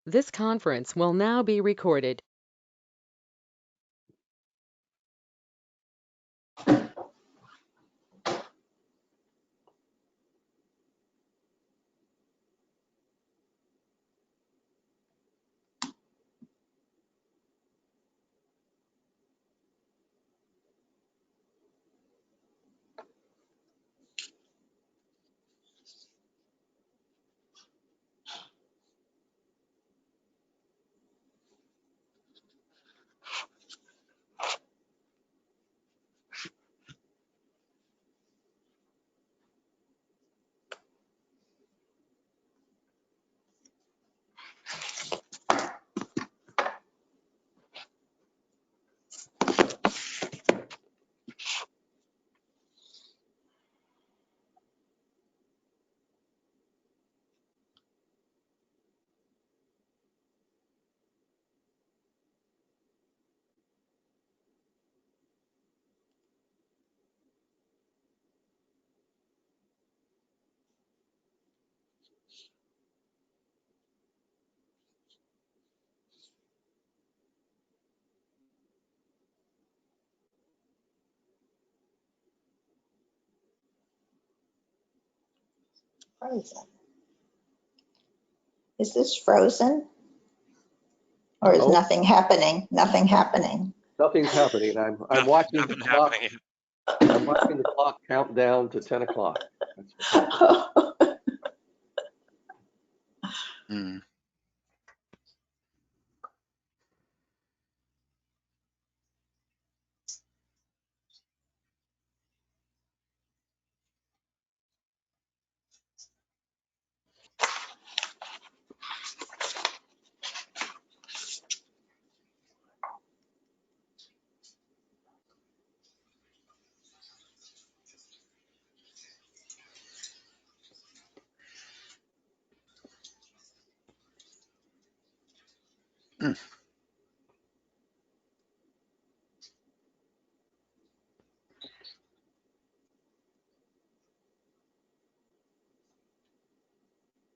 This conference will now be recorded. Frozen. Is this frozen? Or is No. nothing happening? Nothing happening. Nothing's happening. I'm watching the clock. I'm watching the clock count down to 10 o'clock. That's what's happening. Hmm.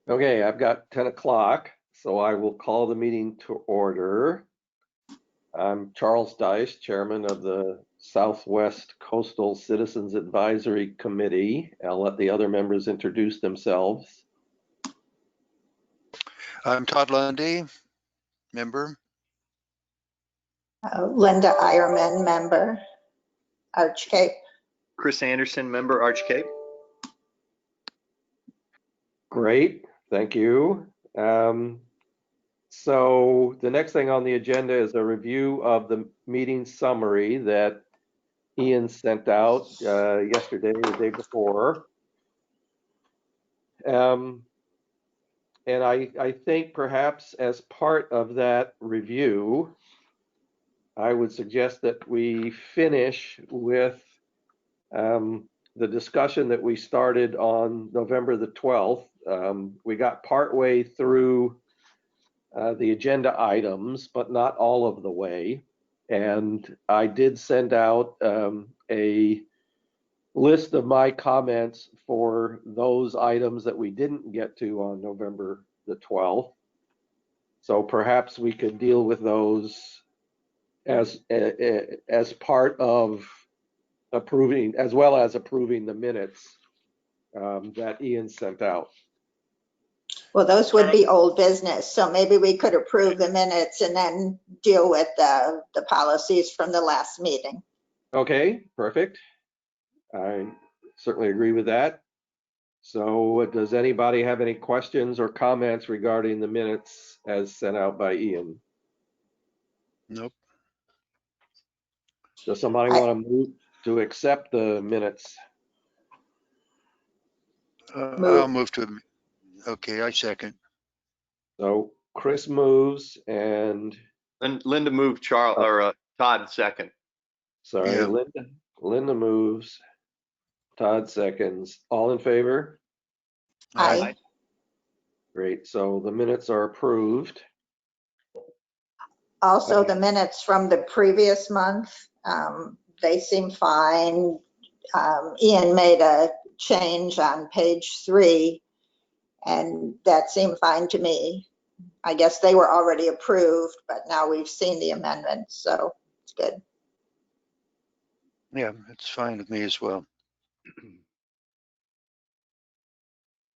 Okay, I've got 10 o'clock, so I will call the meeting to order. I'm Charles Dice, Chairman of the Southwest Coastal Citizens Advisory Committee. I'll let the other members introduce themselves. I'm Todd Lundy, member. Linda Ironman, member. Arch Cape. Chris Anderson, member, Arch Cape. Great, thank you. So the next thing on the agenda is a review of the meeting summary that Ian sent out yesterday, the day before. And I think perhaps as part of that review, I would suggest that we finish with the discussion that we started on November the 12th. We got partway through the agenda items, but not all of the way. And I did send out a list of my comments for those items that we didn't get to on November the 12th. So perhaps we could deal with those as part of approving, as well as approving the minutes that Ian sent out. Well, those would be old business, so maybe we could approve the minutes and then deal with the policies from the last meeting. Okay, perfect. I certainly agree with that. So does anybody have any questions or comments regarding the minutes as sent out by Ian? Nope. Does somebody want to move to accept the minutes? I'll move to. Okay, I second. So Chris moves and Linda moved, Todd second. sorry, Yeah. Linda moves. Todd seconds. All in favor? Aye. Great. So the minutes are approved. Also, the minutes from the previous month, they seem fine. Ian made a change on page 3, and that seemed fine to me. I guess they were already approved, but now we've seen the amendments, so it's good. Yeah, it's fine with me as well.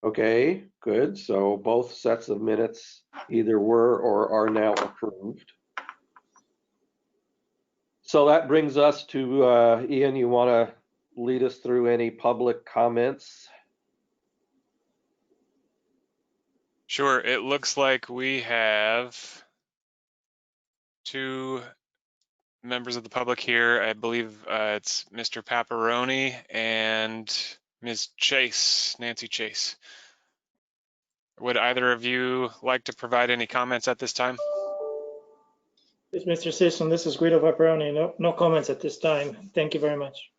Okay, good. So both sets of minutes either were or are now approved. So that brings us to, Ian, you want to lead us through any public comments? Sure. It looks like we have 2 members of the public here. I believe it's Mr. Paparoni and Ms. Chase, Nancy Chase. Would either of you like to provide any comments at this time? It's Mr. Sisson. This is Guido Paparoni. No comments at this time. Thank you very much.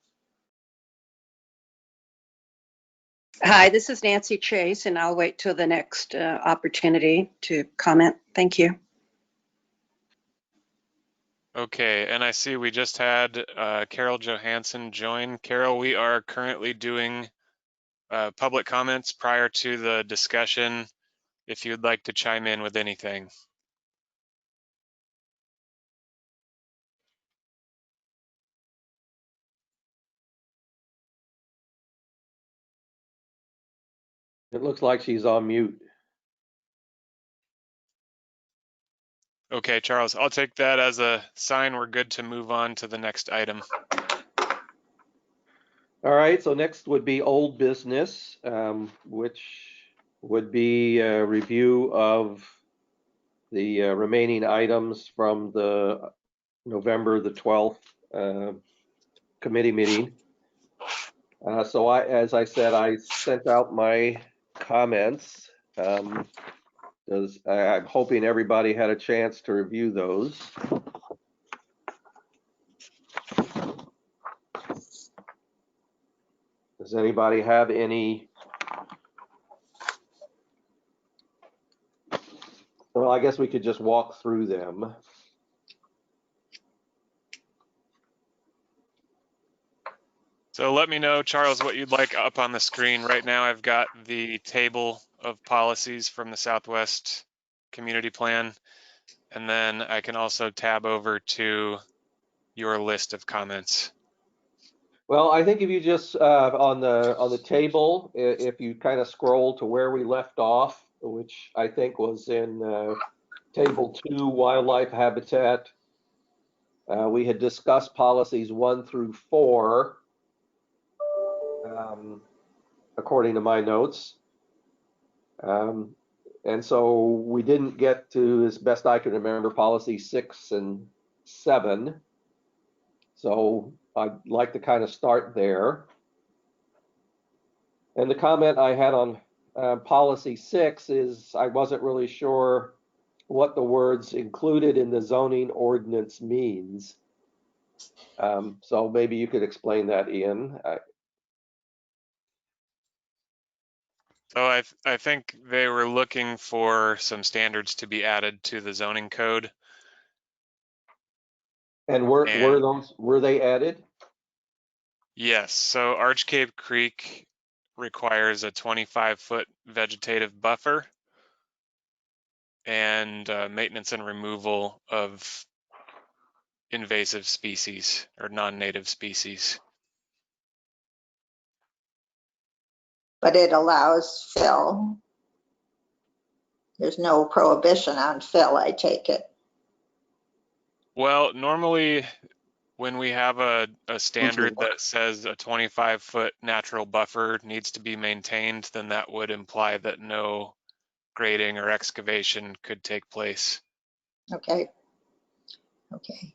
Hi, this is Nancy Chase, and I'll wait till the next opportunity to comment. Thank you. Okay, and I see we just had Carol Johansson join. Carol, we are currently doing public comments prior to the discussion, if you'd like to chime in with anything. It looks like she's on mute. Okay, Charles, I'll take that as a sign we're good to move on to the next item. All right, so next would be old business, which would be a review of the remaining items from the November the 12th committee meeting. So as I said, I sent out my comments. I'm hoping everybody had a chance to review those. Does anybody have any? Well, I guess we could just walk through them. So let me know, Charles, what you'd like up on the screen. Right now, I've got the table of policies from the Southwest Community Plan, and then I can also tab over to your list of comments. Well, I think if you just on the table, if you kind of scroll to where we left off, which I think was in table 2, wildlife habitat, we had discussed policies 1 through 4, according to my notes. And so we didn't get to, as best I can remember, policy 6 and 7. So I'd like to kind of start there. And the comment I had on policy 6 is I wasn't really sure what the words included in the zoning ordinance means. So maybe you could explain that, Ian. So I think they were looking for some standards to be added to the zoning code. And were they added? Yes, so Arch Cape Creek requires a 25-foot vegetative buffer and maintenance and removal of invasive species or non-native species. But it allows fill. There's no prohibition on fill, I take it. Well, normally when we have a standard that says a 25-foot natural buffer needs to be maintained, then that would imply that no grading or excavation could take place. Okay. Okay.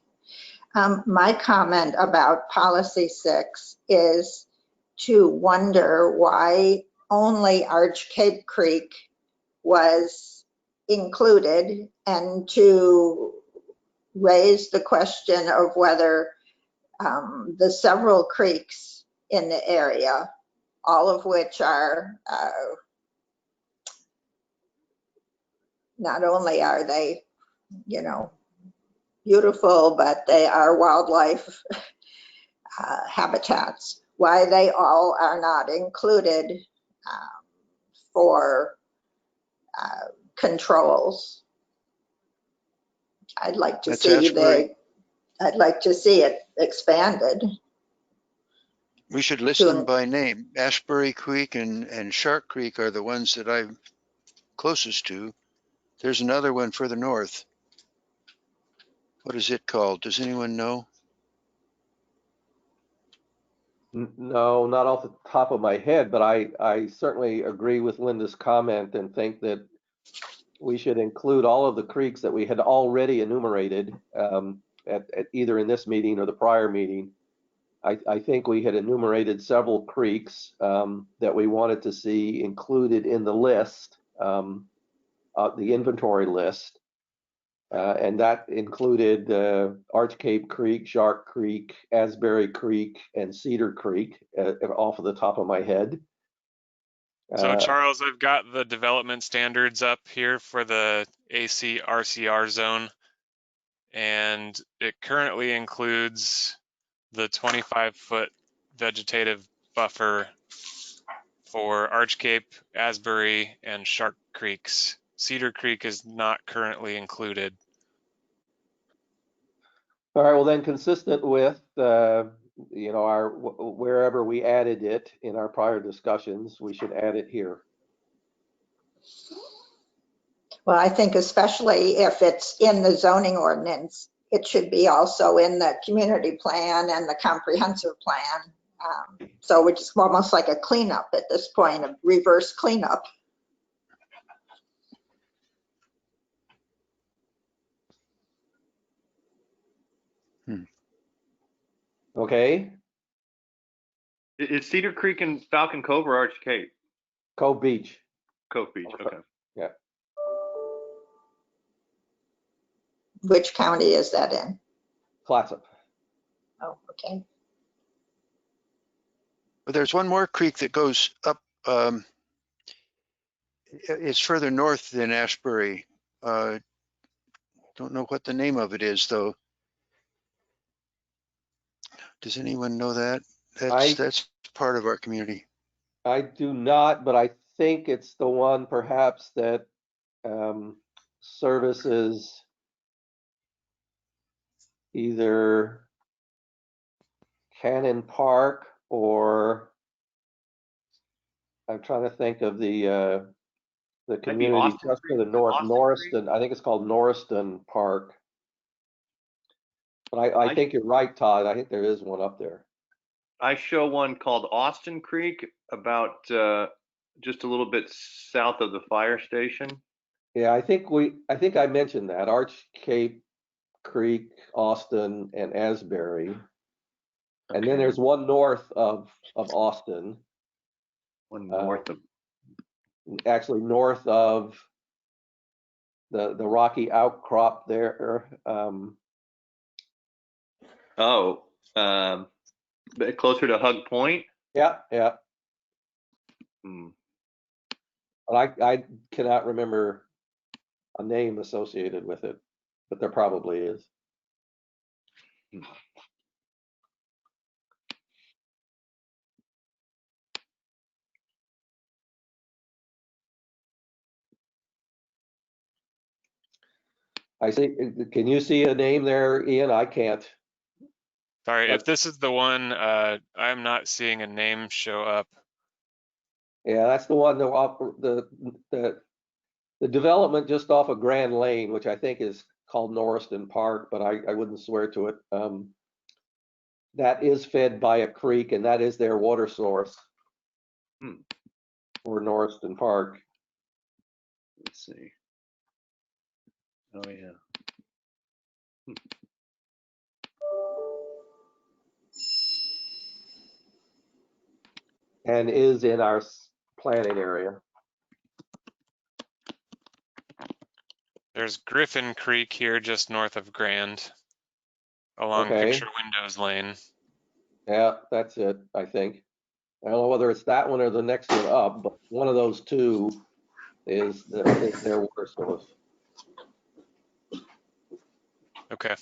My comment about policy 6 is to wonder why only Arch Cape Creek was included, and to raise the question of whether the several creeks in the area, all of which are not only are they, you know, beautiful, but they are wildlife habitats, why they all are not included for controls. I'd like to That's see Asbury. I'd like to see it expanded. We should list them by name. Asbury Creek and Shark Creek are the ones that I'm closest to. There's another one further north. What is it called? Does anyone know? No, not off the top of my head, but I certainly agree with Linda's comment and think that we should include all of the creeks that we had already enumerated at either in this meeting or the prior meeting. I think we had enumerated several creeks that we wanted to see included in the list, the inventory list. And that included Arch Cape Creek, Shark Creek, Asbury Creek, and Cedar Creek off of the top of my head. So Charles, I've got the development standards up here for the AC RCR zone, and it currently includes the 25-foot vegetative buffer for Arch Cape, Asbury, and Shark Creeks. Cedar Creek is not currently included. All right, well then, consistent with our wherever we added it in our prior discussions, we should add it here. Well, I think especially if it's in the zoning ordinance, it should be also in the community plan and the comprehensive plan. So we're just almost like a cleanup at this point, a reverse cleanup. Okay, Is Cedar Creek and Falcon Cove or Arch Cape? Cove Beach. Cove Beach, okay. Yeah. Which county is that in? Clatsop. Oh, okay. But there's one more creek that goes up. It's further north than Asbury. Don't know what the name of it is, though. Does anyone know that? That's part of our community. I do not, but I think it's the one perhaps that services either Cannon Park or I'm trying to think of the community Austin just to the Creek? north, Austin Norriston. I think it's called Norriston Park. But I think you're right, Todd. I think there is one up there. I show one called Austin Creek about just a little bit south of the fire station. Yeah, I think I mentioned that. Arch Cape Creek, Austin, and Asbury. And then Okay. there's one north of Austin. One north of. Actually north of the rocky outcrop there. Bit closer to Hug Point. Yeah. Hmm. But I cannot remember a name associated with it, but there probably is. I see. Can you see a name there, Ian? I can't. Sorry, if this is the one, I'm not seeing a name show up. Yeah, that's the one the development just off of Grand Lane, which I think is called Norriston Park, but I wouldn't swear to it. That is fed by a creek, and that is their water source for Norriston Park. Let's see. Oh yeah. And is in our planning area. There's Griffin Creek here just north of Grand along Okay. Picture Windows Lane. Yeah, that's it, I think. I don't know whether it's that one or the next one up, but one of those two is their water source. Okay.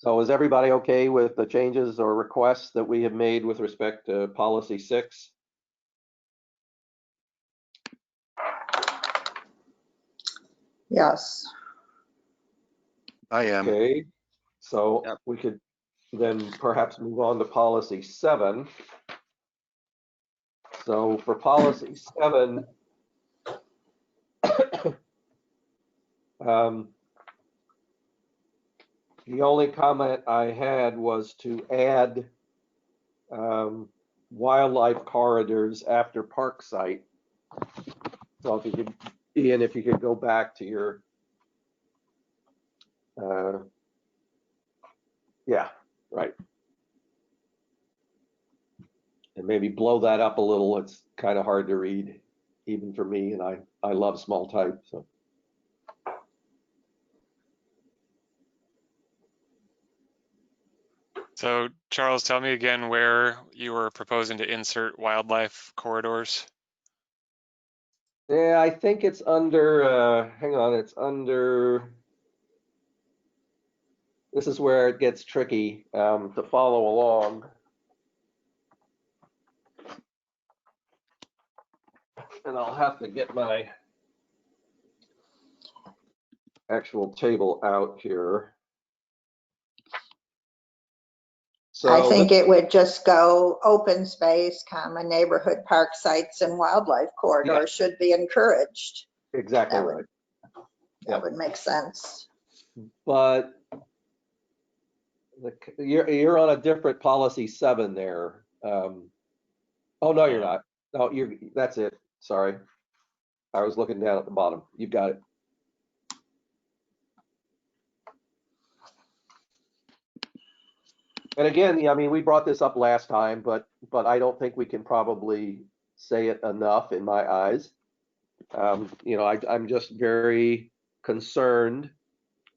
So is everybody okay with the changes or requests that we have made with respect to policy 6? Yes. I am. Okay, so Yep. we could then perhaps move on to policy 7. So for policy 7, the only comment I had was to add wildlife corridors after park site. So if you could, Ian, if you could go back to your, yeah, right. And maybe blow that up a little. It's kind of hard to read, even for me, and I love small type, so. So Charles, tell me again where you were proposing to insert wildlife corridors. Yeah, I think it's under, hang on, it's under, this is where it gets tricky to follow along. And I'll have to get my actual table out here. So I think it would just go open space, common neighborhood park sites and wildlife corridors should be encouraged. exactly That would- right. That would make sense. But you're on a different policy 7 there. Oh no, you're not. No, that's it. Sorry, I was looking down at the bottom. You've got it. And again, I mean, we brought this up last time, but I don't think we can probably say it enough in my eyes. You know, I'm just very concerned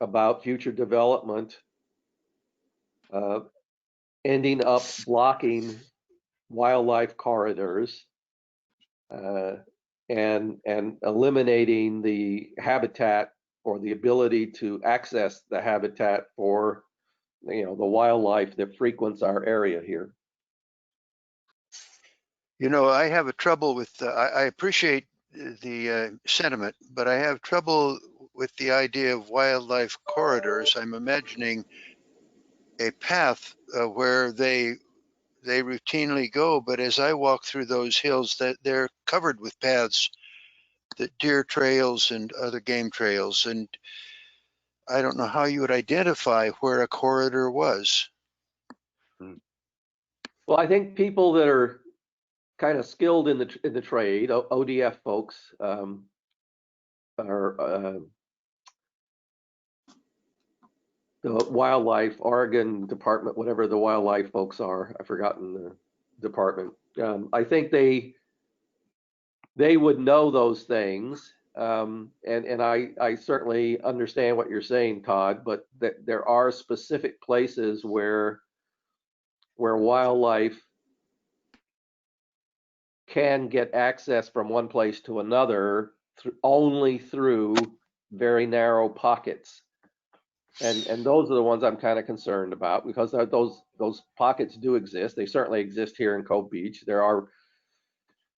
about future development ending up blocking wildlife corridors and eliminating the habitat or the ability to access the habitat for, you know, the wildlife that frequents our area here. You know, I have a trouble with, I appreciate the sentiment, but I have trouble with the idea of wildlife corridors. I'm imagining a path where they routinely go, but as I walk through those hills, that they're covered with paths, that deer trails and other game trails, and I don't know how you would identify where a corridor was. Well, I think people that are kind of skilled in the trade, ODF folks, are the wildlife, Oregon Department, whatever the wildlife folks are, I've forgotten the department. I think they would know those things. And I certainly understand what you're saying, Todd, but that there are specific places where wildlife can get access from one place to another only through very narrow pockets. And those are the ones I'm kind of concerned about, because those pockets do exist. They certainly exist here in Cove Beach. There are,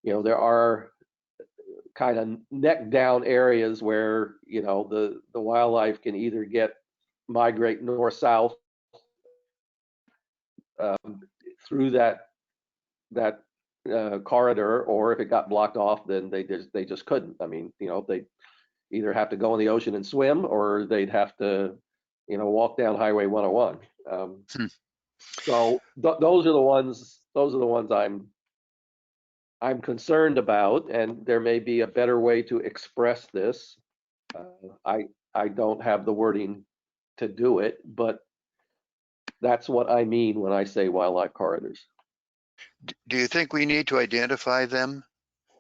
you know, there are kind of neck down areas where, you know, the wildlife can either migrate north south through that corridor, or if it got blocked off, then they just couldn't. I mean, you know, they either have to go in the ocean and swim, or they'd have to, you know, walk down Highway 101. So those are the ones I'm concerned about, and there may be a better way to express this. I don't have the wording to do it, but that's what I mean when I say wildlife corridors. Do you think we need to identify them?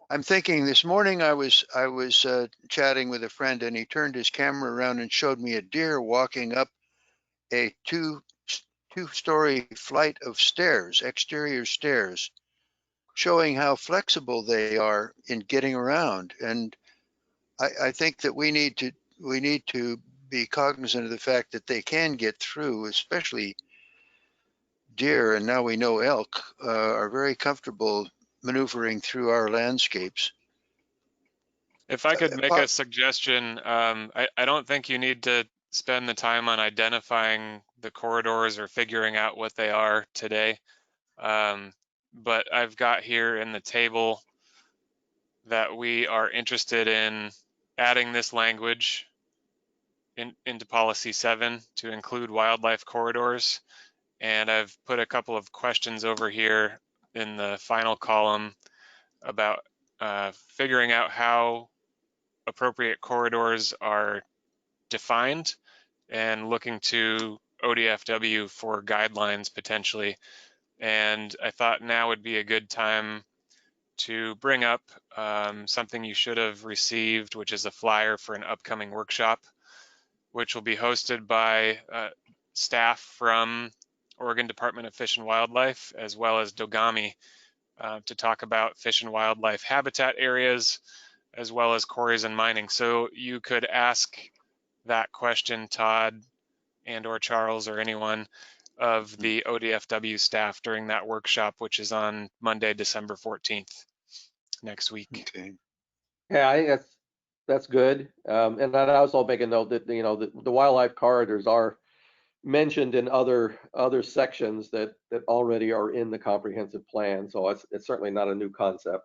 I'm thinking this morning I was chatting with a friend, and he turned his camera around and showed me a deer walking up a two-story flight of stairs, exterior stairs, showing how flexible they are in getting around. And I think that we need to be cognizant of the fact that they can get through, especially deer, and now we know elk are very comfortable maneuvering through our landscapes. If I could make a suggestion, I don't think you need to spend the time on identifying the corridors or figuring out what they are today. But I've got here in the table that we are interested in adding this language into policy 7 to include wildlife corridors. And I've put a couple of questions over here in the final column about figuring out how appropriate corridors are defined and looking to ODFW for guidelines potentially. And I thought now would be a good time to bring up something you should have received, which is a flyer for an upcoming workshop, which will be hosted by staff from Oregon Department of Fish and Wildlife, as well as Dogami, to talk about fish and wildlife habitat areas, as well as quarries and mining. So you could ask that question, Todd and or Charles or anyone of the ODFW staff during that workshop, which is on Monday, December 14th, next week. Okay. Yeah, I think that's good. And I'd also make a note that, you know, the wildlife corridors are mentioned in other sections that already are in the comprehensive plan. So it's certainly not a new concept.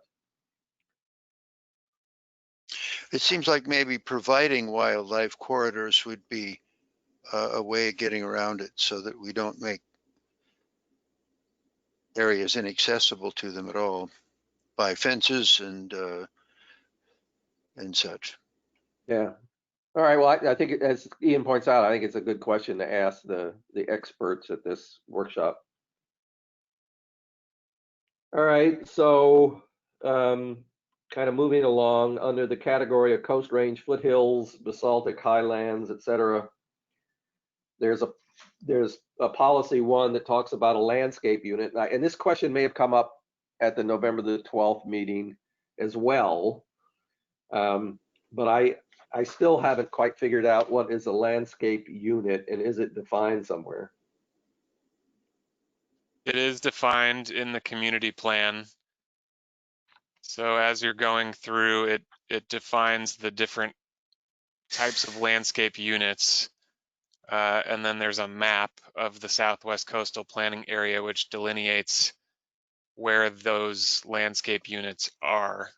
It seems like maybe providing wildlife corridors would be a way of getting around it so that we don't make areas inaccessible to them at all by fences and such. Yeah. All right. Well, I think, as Ian points out, I think it's a good question to ask the experts at this workshop. All right. So kind of moving along under the category of coast range, foothills, basaltic highlands, etc. There's a policy 1 that talks about a landscape unit. And this question may have come up at the November the 12th meeting as well. But I still haven't quite figured out what is a landscape unit and is it defined somewhere? It is defined in the community plan. So as you're going through it defines the different types of landscape units. And then there's a map of the Southwest Coastal Planning Area, which delineates where those landscape units are.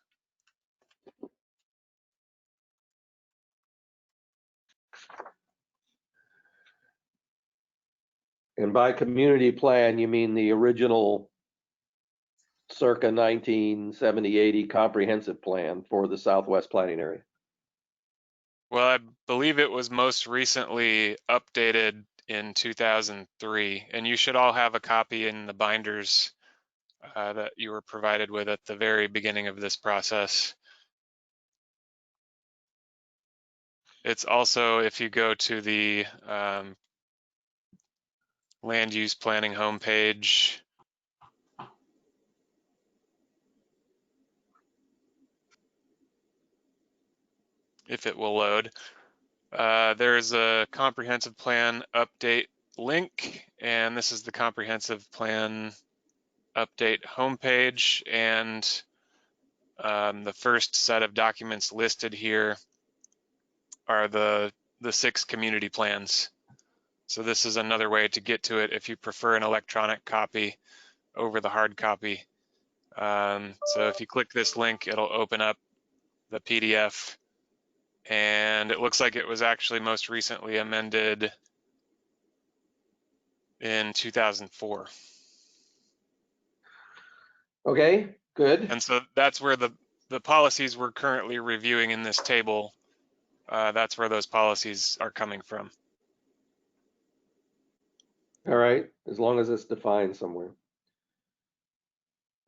And by community plan, you mean the original circa 1970-80 comprehensive plan for the Southwest planning area? Well, I believe it was most recently updated in 2003, and you should all have a copy in the binders that you were provided with at the very beginning of this process. It's also, if you go to the land use planning homepage, if it will load, there's a comprehensive plan update link, and this is the comprehensive plan update homepage, and the first set of documents listed here are the 6 community plans. So this is another way to get to it if you prefer an electronic copy over the hard copy. So if you click this link, it'll open up the PDF, and it looks like it was actually most recently amended in 2004. Okay, good. And so that's where the policies we're currently reviewing in this table, that's where those policies are coming from. All right, as long as it's defined somewhere.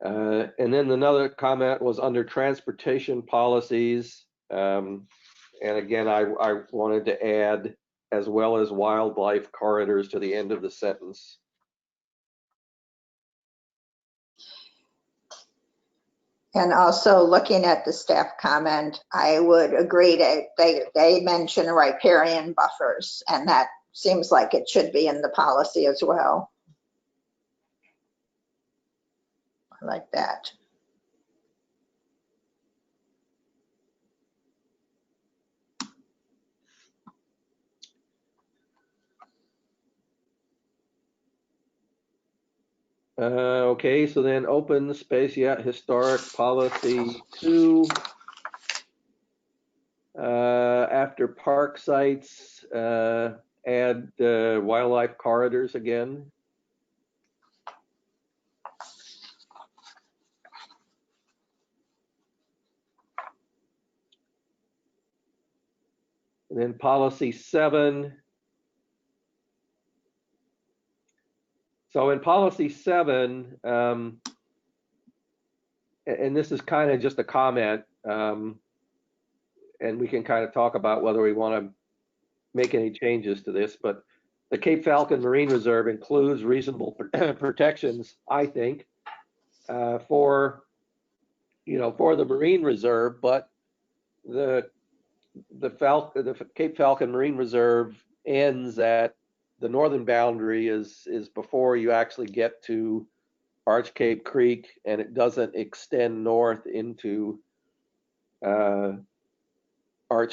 And then another comment was under transportation policies. And again, I wanted to add as well as wildlife corridors to the end of the sentence. And also looking at the staff comment, I would agree that they mention riparian buffers, and that seems like it should be in the policy as well. I like that. Okay, so then open space, yeah, historic policy 2. After park sites, add wildlife corridors again. And then policy 7. So in policy 7, and this is kind of just a comment, and we can kind of talk about whether we want to make any changes to this, but the Cape Falcon Marine Reserve includes reasonable protections, I think, for the Marine Reserve, but the Cape Falcon Marine Reserve ends at the northern boundary is before you actually get to Arch Cape Creek, and it doesn't extend north into Arch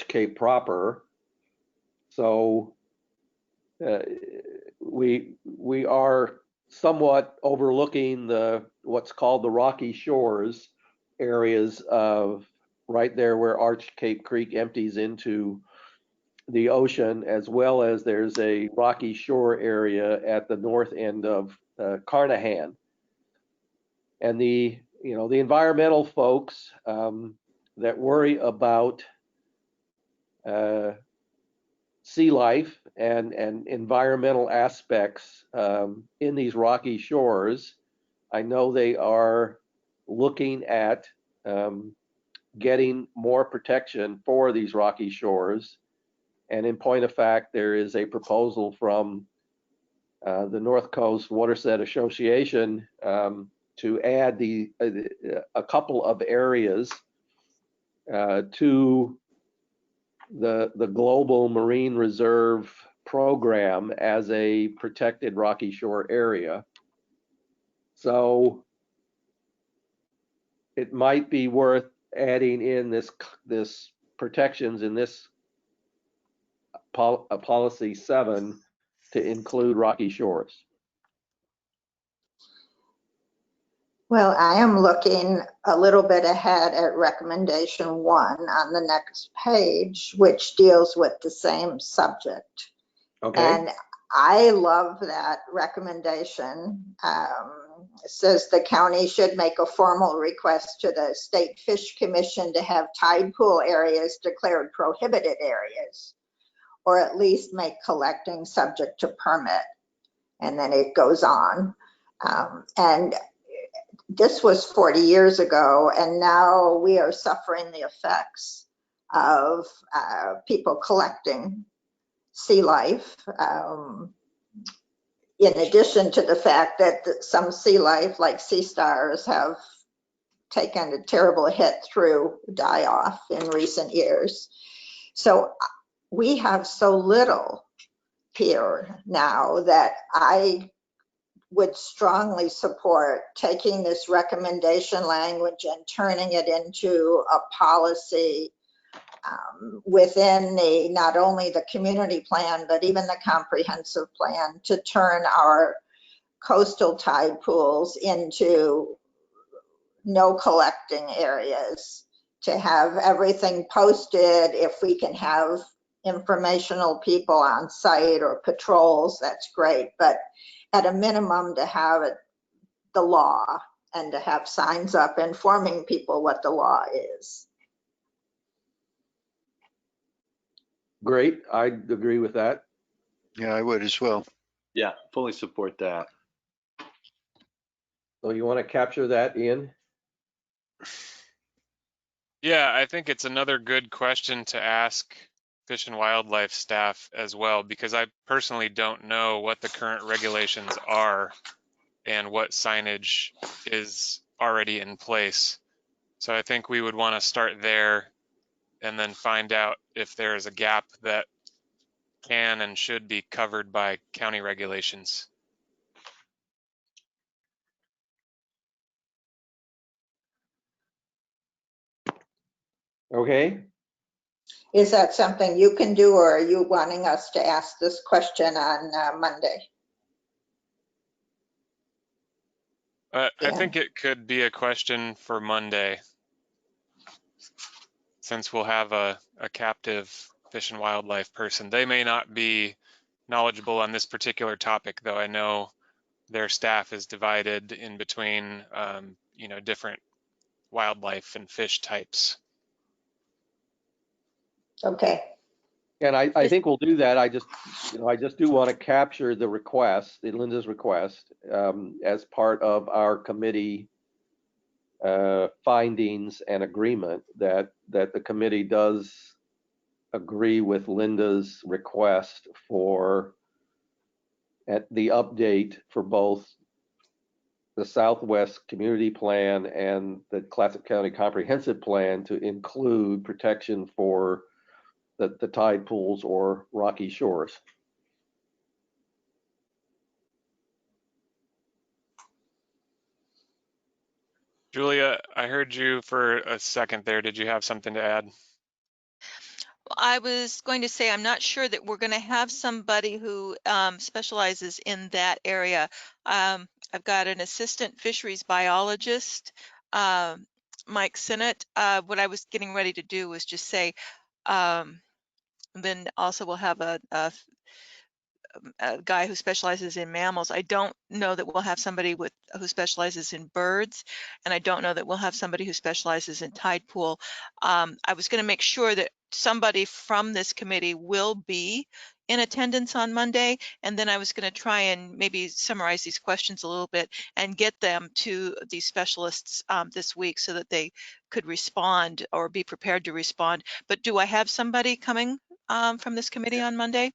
Cape proper. So we are somewhat overlooking what's called the Rocky Shores areas of right there where Arch Cape Creek empties into the ocean, as well as there's a rocky shore area at the north end of Carnahan. And the environmental folks that worry about sea life and environmental aspects in these rocky shores, I know they are looking at getting more protection for these rocky shores. And in point of fact, there is a proposal from the North Coast Watershed Association to add a couple of areas to the Global Marine Reserve program as a protected rocky shore area. So it might be worth adding in this protections in this policy 7 to include rocky shores. Well, I am looking a little bit ahead at recommendation 1 on the next page, which deals with the same subject. Okay. And I love that recommendation. It says the county should make a formal request to the State Fish Commission to have tide pool areas declared prohibited areas, or at least make collecting subject to permit. And then it goes on. And this was 40 years ago, and now we are suffering the effects of people collecting sea life, in addition to the fact that some sea life, like sea stars, have taken a terrible hit through die-off in recent years. So we have so little here now that I would strongly support taking this recommendation language and turning it into a policy within not only the community plan, but even the comprehensive plan, to turn our coastal tide pools into no collecting areas, to have everything posted. If we can have informational people on site or patrols, that's great. But at a minimum, to have the law and to have signs up informing people what the law is. Great, I agree with that. Yeah, I would as well. Yeah, fully support that. So you want to capture that in? Yeah, I think it's another good question to ask Fish and Wildlife staff as well, because I personally don't know what the current regulations are and what signage is already in place. So I think we would want to start there and then find out if there is a gap that can and should be covered by county regulations. Okay, Is that something you can do, or are you wanting us to ask this question on Monday? I Yeah. think it could be a question for Monday, since we'll have a captive fish and wildlife person. They may not be knowledgeable on this particular topic, though I know their staff is divided in between, you know, different wildlife and fish types. Okay. and I think we'll do that. I just do want to capture the request, Linda's request, as part of our committee findings and agreement that the committee does agree with Linda's request for the update for both the Southwest Community Plan and the Clatsop County Comprehensive Plan to include protection for the tide pools or rocky shores. Julia, I heard you for a second there. Did you have something to add? I was going to say, I'm not sure that we're going to have somebody who specializes in that area. I've got an assistant fisheries biologist, Mike Sinnott. What I was getting ready to do was just say, then also we'll have a guy who specializes in mammals. I don't know that we'll have somebody who specializes in birds, and I don't know that we'll have somebody who specializes in tide pool. I was going to make sure that somebody from this committee will be in attendance on Monday, and then I was going to try and maybe summarize these questions a little bit and get them to these specialists this week so that they could respond or be prepared to respond. But do I have somebody coming from this committee on Monday?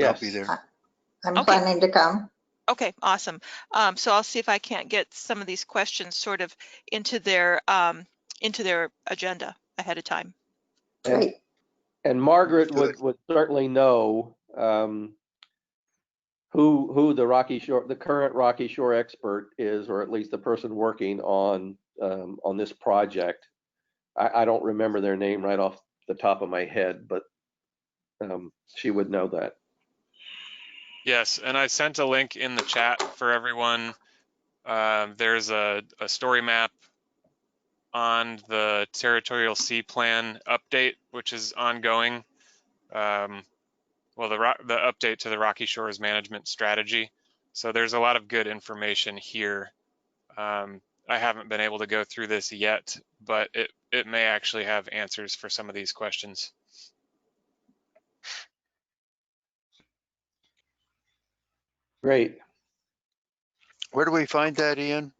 I'll be Yes. there. I'm Okay. planning to come. Okay, awesome. So I'll see if I can't get some of these questions sort of into their agenda ahead of time. Great. And Margaret Good. would certainly know who the current Rocky Shore expert is, or at least the person working on this project. I don't remember their name right off the top of my head, but she would know that. Yes, and I sent a link in the chat for everyone. There's a story map on the Territorial Sea Plan update, which is ongoing. Well, the update to the Rocky Shores Management Strategy. So there's a lot of good information here. I haven't been able to go through this yet, but it may actually have answers for some of these questions. Great. Where do we find that, Ian?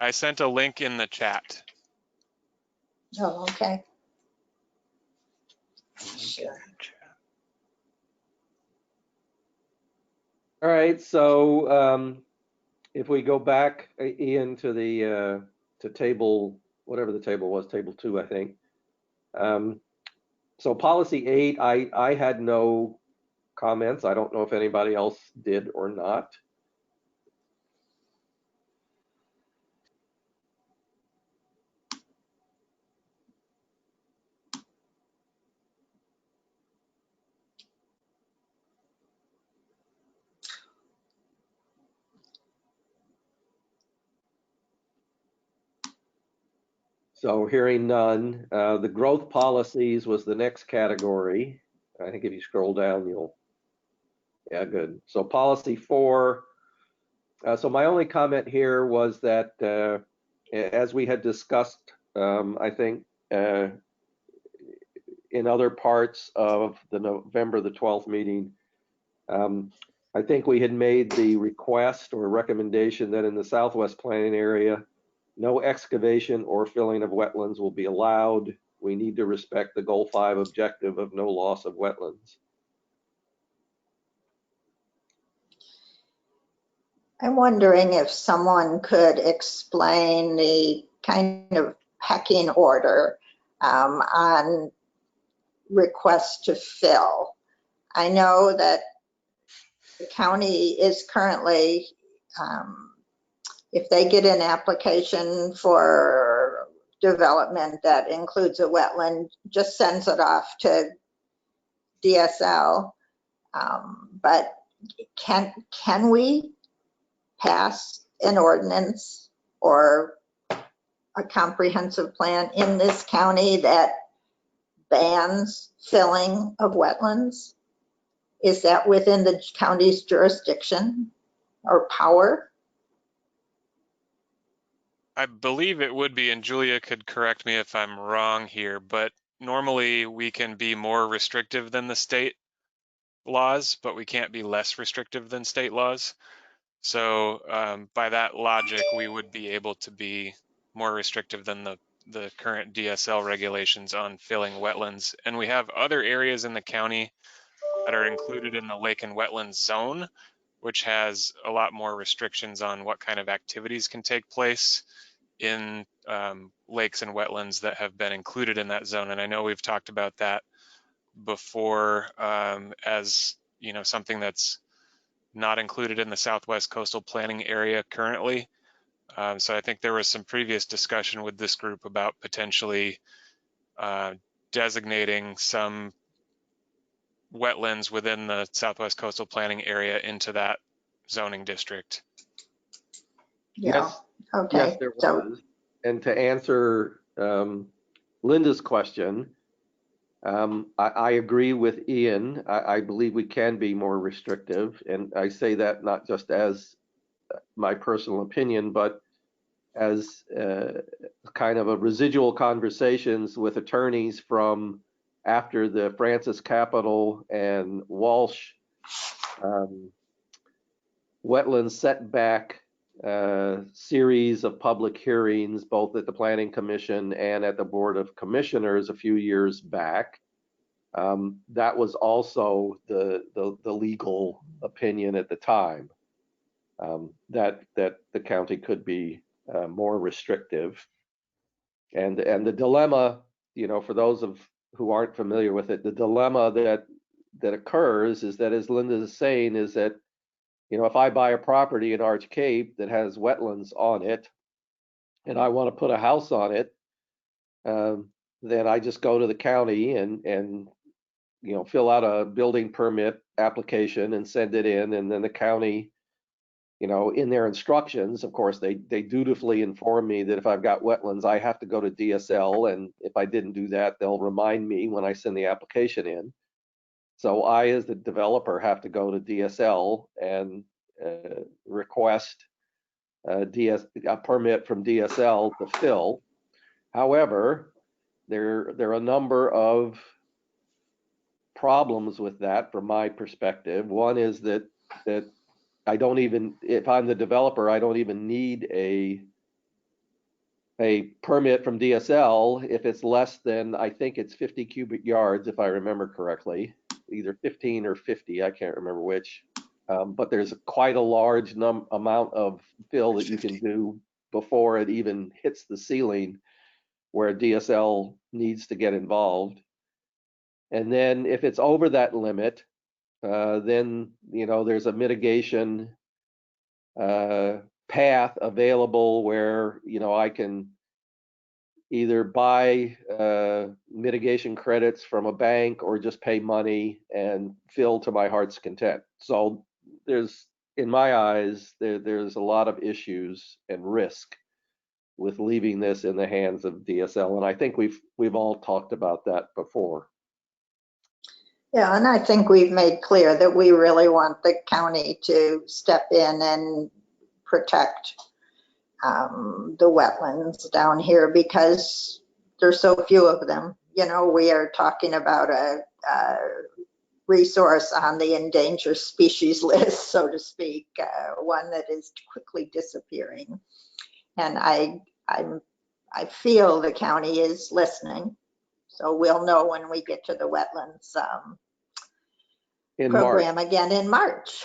I sent a link in the chat. Oh, okay. All right. So if we go back, Ian, to the to table, whatever the table was, table 2, I think. So policy 8, I had no comments. I don't know if anybody else did or not. So hearing none, the growth policies was the next category. I think if you scroll down, yeah, good. So policy 4. So my only comment here was that as we had discussed, I think in other parts of the November the 12th meeting, I think we had made the request or recommendation that in the Southwest planning area, no excavation or filling of wetlands will be allowed. We need to respect the Goal 5 objective of no loss of wetlands. I'm wondering if someone could explain the kind of pecking order on requests to fill. I know that the county is currently, if they get an application for development that includes a wetland, just sends it off to DSL. But can we pass an ordinance or a comprehensive plan in this county that bans filling of wetlands? Is that within the county's jurisdiction or power? I believe it would be, and Julia could correct me if I'm wrong here, but normally we can be more restrictive than the state laws, but we can't be less restrictive than state laws. So by that logic, we would be able to be more restrictive than the current DSL regulations on filling wetlands. And we have other areas in the county that are included in the lake and wetlands zone, which has a lot more restrictions on what kind of activities can take place in lakes and wetlands that have been included in that zone. And I know we've talked about that before as something that's not included in the Southwest Coastal Planning Area currently. So I think there was some previous discussion with this group about potentially designating some wetlands within the Southwest Coastal Planning Area into that zoning district. Yeah. Yes, Okay. yes, there was. And to answer Linda's question, I agree with Ian. I believe we can be more restrictive, and I say that not just as my personal opinion, but as kind of a residual conversations with attorneys from after the Francis Capital and Walsh wetland setback series of public hearings, both at the Planning Commission and at the Board of Commissioners a few years back. That was also the legal opinion at the time, that the county could be more restrictive. And the dilemma, for those who aren't familiar with it, the dilemma that occurs is that, as Linda is saying, is that if I buy a property in Arch Cape that has wetlands on it, and I want to put a house on it, then I just go to the county and fill out a building permit application and send it in, and then the county, in their instructions, of course, they dutifully inform me that if I've got wetlands, I have to go to DSL, and if I didn't do that, they'll remind me when I send the application in. So I, as the developer, have to go to DSL and request a permit from DSL to fill. However, there are a number of problems with that from my perspective. One is that I don't even, if I'm the developer, I don't even need a permit from DSL if it's less than, I think it's 50 cubic yards, if I remember correctly, either 15 or 50, I can't remember which. But there's quite a large amount of fill that you can do before it even hits the ceiling where DSL needs to get involved. And then if it's over that limit, then there's a mitigation path available where I can either buy mitigation credits from a bank or just pay money and fill to my heart's content. So in my eyes, there's a lot of issues and risk with leaving this in the hands of DSL, and I think we've all talked about that before. Yeah, and I think we've made clear that we really want the county to step in and protect the wetlands down here because there's so few of them. We are talking about a resource on the endangered species list, so to speak, one that is quickly disappearing. And I feel the county is listening. So we'll know when we get to the wetlands in March. program again in March.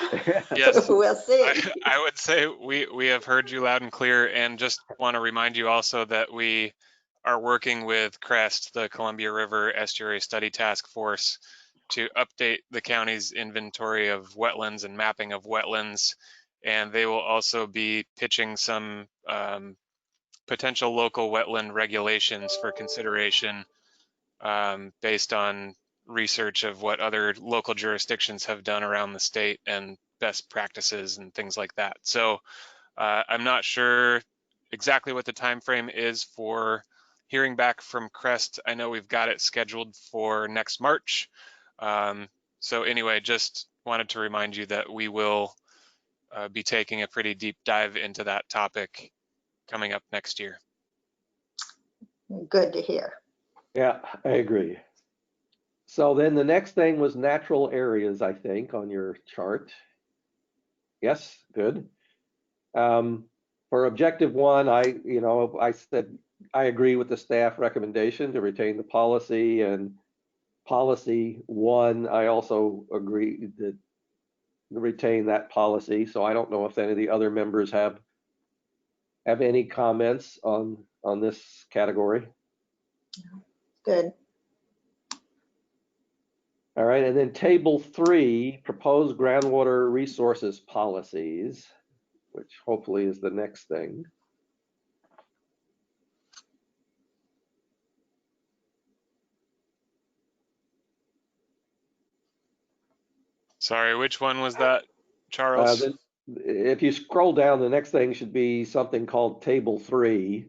Yes. We'll see. I would say we have heard you loud and clear, and just want to remind you also that we are working with CREST, the Columbia River Estuary Study Task Force, to update the county's inventory of wetlands and mapping of wetlands. And they will also be pitching some potential local wetland regulations for consideration based on research of what other local jurisdictions have done around the state and best practices and things like that. So I'm not sure exactly what the time frame is for hearing back from CREST. I know we've got it scheduled for next March. So anyway, just wanted to remind you that we will be taking a pretty deep dive into that topic coming up next year. Good to hear. Yeah, I agree. So then the next thing was natural areas, I think, on your chart. Yes, good. For objective one, I said I agree with the staff recommendation to retain the policy, and policy one, I also agree that retain that policy. So I don't know if any of the other members have any comments on this category. Good. All right, and then table 3, proposed groundwater resources policies, which hopefully is the next thing. Sorry, which one was that, Charles? If you scroll down, the next thing should be something called table 3.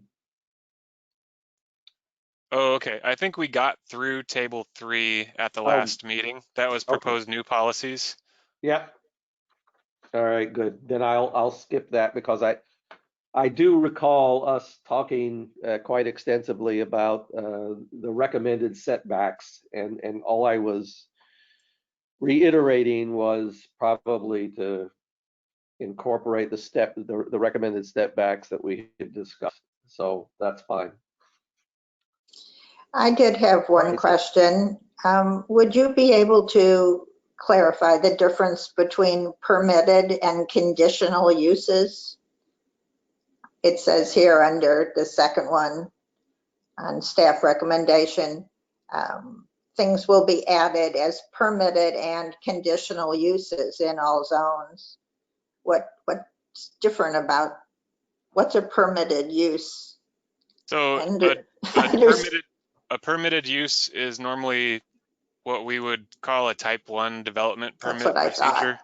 Oh, okay. I think we got through table 3 at the last meeting. That was proposed new policies. Yeah. All right, good. Then I'll skip that because I do recall us talking quite extensively about the recommended setbacks, and all I was reiterating was probably to incorporate the recommended step backs that we had discussed. So that's fine. I did have one question. Would you be able to clarify the difference between permitted and conditional uses? It says here under the second one on staff recommendation, things will be added as permitted and conditional uses in all zones. What's different about what's a permitted use? So a permitted use is normally what we would call a type 1 development permit procedure.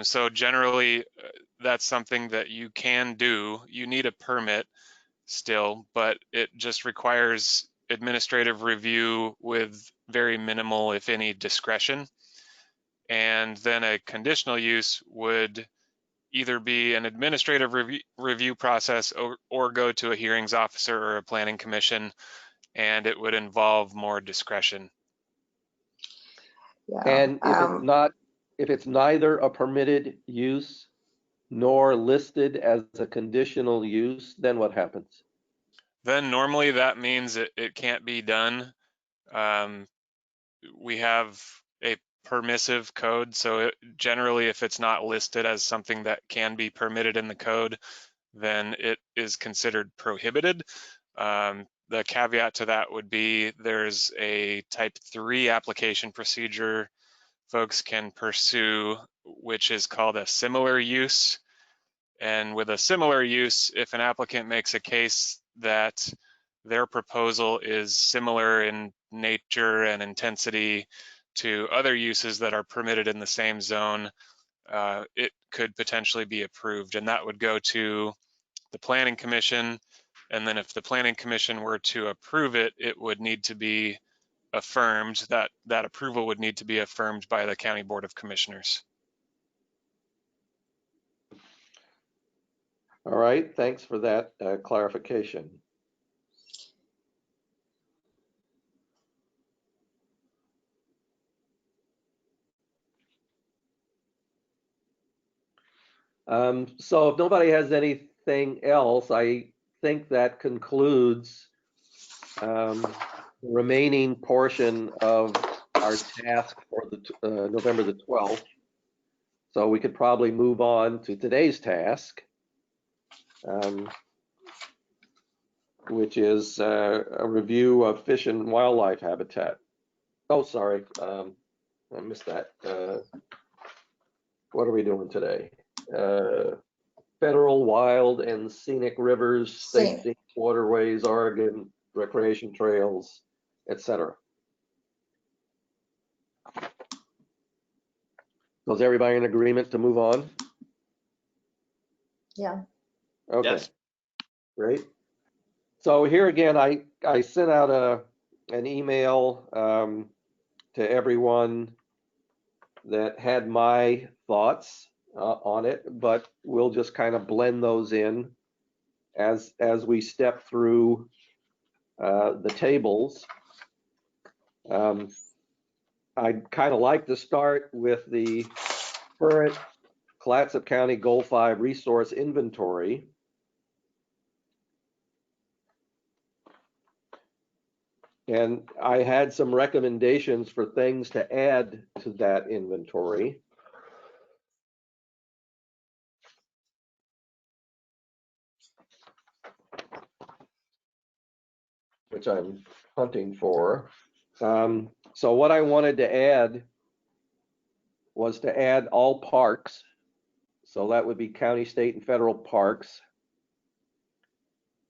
So generally that's something that you can do. You need a permit still, but it just requires administrative review with very minimal, if any, discretion. And then a conditional use would either be an administrative review process or go to a hearings officer or a planning commission, and it would involve more discretion. Yeah. And if it's neither a permitted use nor listed as a conditional use, then what happens? Then normally that means it can't be done. We have a permissive code, so generally if it's not listed as something that can be permitted in the code, then it is considered prohibited. The caveat to that would be there's a type 3 application procedure folks can pursue, which is called a similar use. And with a similar use, if an applicant makes a case that their proposal is similar in nature and intensity to other uses that are permitted in the same zone, it could potentially be approved. And that would go to the Planning Commission. And then if the Planning Commission were to approve it, it would need to be affirmed. That approval would need to be affirmed by the County Board of Commissioners. All right, thanks for that clarification. So if nobody has anything else, I think that concludes the remaining portion of our task for the November the 12th. So we could probably move on to today's task, which is a review of fish and wildlife habitat. Oh, sorry, I missed that. What are we doing today? Federal wild and scenic rivers, state scenic waterways, Oregon recreation trails, etc. So is everybody in agreement to move on? Yeah. Okay. Yes. Great. So here again, I sent out an email to everyone that had my thoughts on it, but we'll just kind of blend those in as we step through the tables. I'd kind of like to start with the current Clatsop County Goal 5 resource inventory. And I had some recommendations for things to add to that inventory. Which I'm hunting for. So what I wanted to add was to add all parks. So that would be county, state, and federal parks.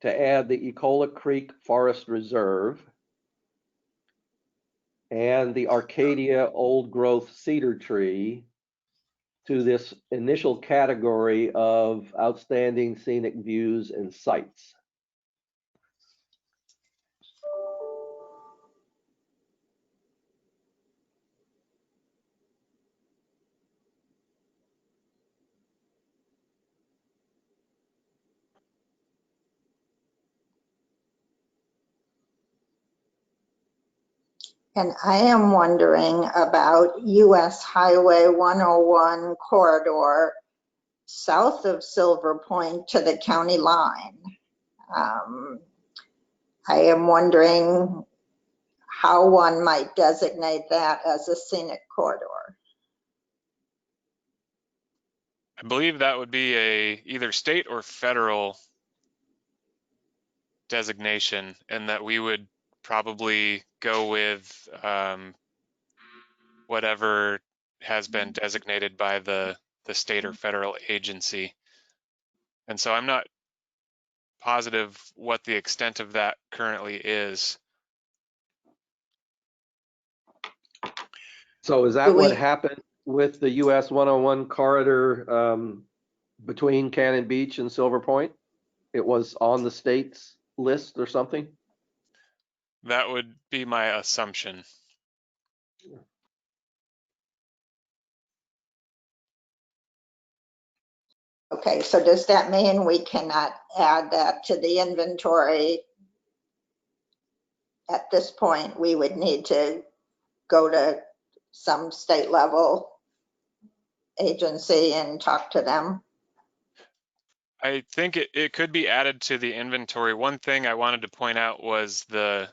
To add the Ecola Creek Forest Reserve and the Arcadia Old Growth Cedar Tree to this initial category of outstanding scenic views and sites. And I am wondering about US Highway 101 corridor south of Silver Point to the county line. I am wondering how one might designate that as a scenic corridor. I believe that would be either state or federal designation, and that we would probably go with whatever has been designated by the state or federal agency. And so I'm not positive what the extent of that currently is. So is that what happened with the US 101 corridor between Cannon Beach and Silver Point? It was on the state's list or something? That would be my assumption. Okay, so does that mean we cannot add that to the inventory at this point? We would need to go to some state level agency and talk to them? I think it could be added to the inventory. One thing I wanted to point out was the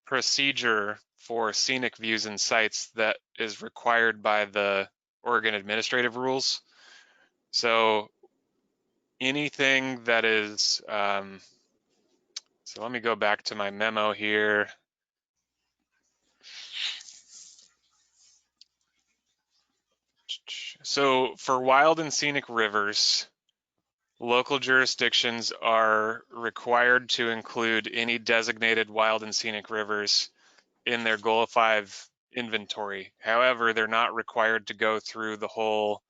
procedure for scenic views and sites that is required by the Oregon administrative rules. So anything that is, so let me go back to my memo here. So for wild and scenic rivers, local jurisdictions are required to include any designated wild and scenic rivers in their Goal 5 inventory. However, they're not required to go through the whole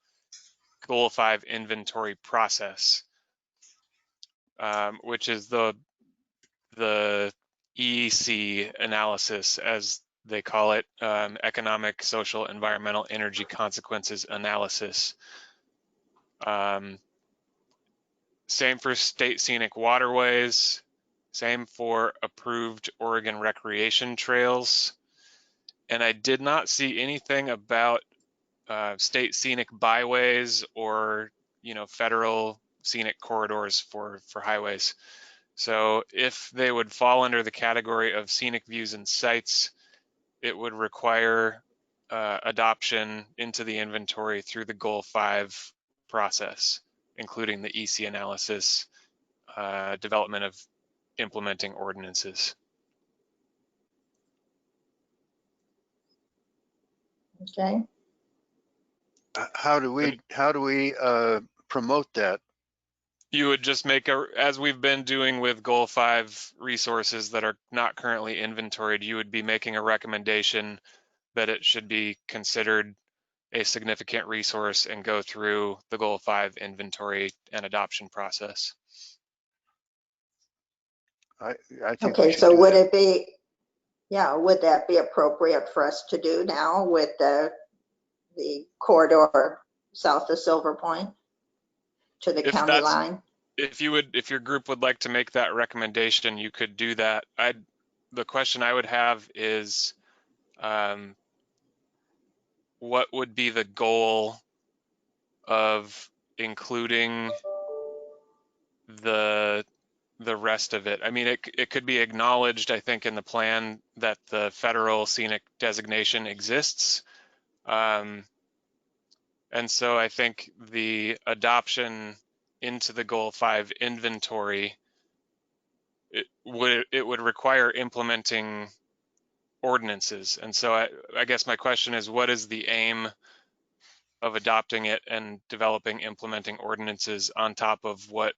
Goal 5 inventory process, which is the EEC analysis, as they call it, economic, social, environmental, energy consequences analysis. Same for state scenic waterways, same for approved Oregon recreation trails. And I did not see anything about state scenic byways or, federal scenic corridors for highways. So if they would fall under the category of scenic views and sites, it would require adoption into the inventory through the Goal 5 process, including the EC analysis, development of implementing ordinances. Okay. How do we promote that? You would just make as we've been doing with Goal 5 resources that are not currently inventoried, you would be making a recommendation that it should be considered a significant resource and go through the Goal 5 inventory and adoption process. I think we Okay, should so do would that. it be, yeah, would that be appropriate for us to do now with the corridor south of Silver Point to the If county line? if your group would like to make that recommendation, you could do that. The question I would have is, what would be the goal of including the rest of it? I mean, it could be acknowledged, I think, in the plan that the federal scenic designation exists. And so I think the adoption into the Goal 5 inventory, it would require implementing ordinances. And so I guess my question is, what is the aim of adopting it and developing implementing ordinances on top of what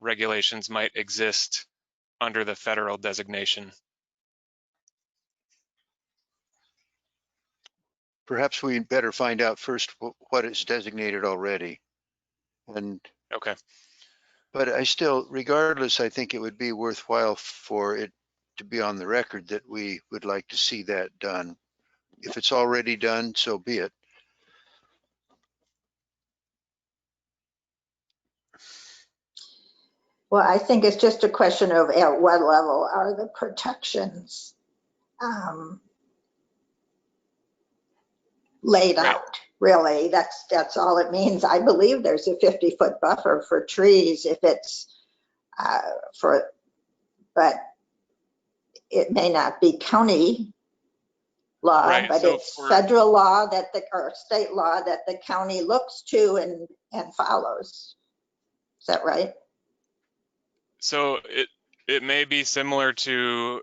regulations might exist under the federal designation? Perhaps we better find out first what is designated already. And Okay. but I still, regardless, I think it would be worthwhile for it to be on the record that we would like to see that done. If it's already done, so be it. Well, I think it's just a question of at what level are the protections laid Right. out, really. That's all it means. I believe there's a 50-foot buffer for trees if it's but it may not be county law, Right. but So it's federal law or state law that the county looks to and follows. Is that right? So it may be similar to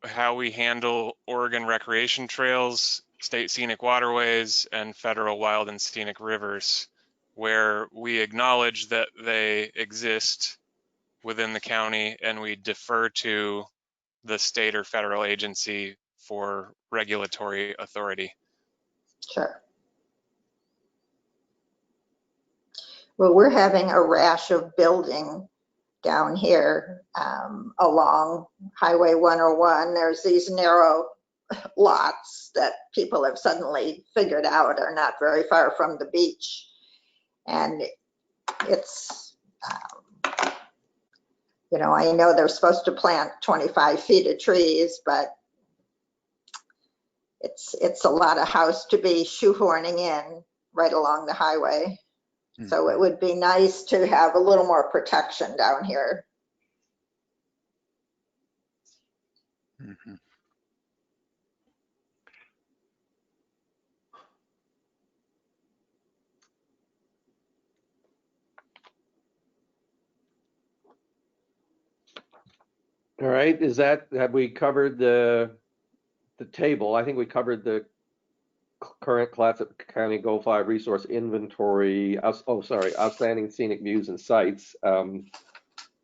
how we handle Oregon recreation trails, state scenic waterways, and federal wild and scenic rivers, where we acknowledge that they exist within the county and we defer to the state or federal agency for regulatory authority. Sure. Well, we're having a rash of building down here along Highway 101. There's these narrow lots that people have suddenly figured out are not very far from the beach. And it's, I know they're supposed to plant 25 feet of trees, but it's a lot of house to be shoehorning in right along the highway. So it would be nice to have a little more protection down here. Mm-hmm. All right, have we covered the table? I think we covered the current Clatsop County Goal 5 resource inventory. Outstanding scenic views and sites. And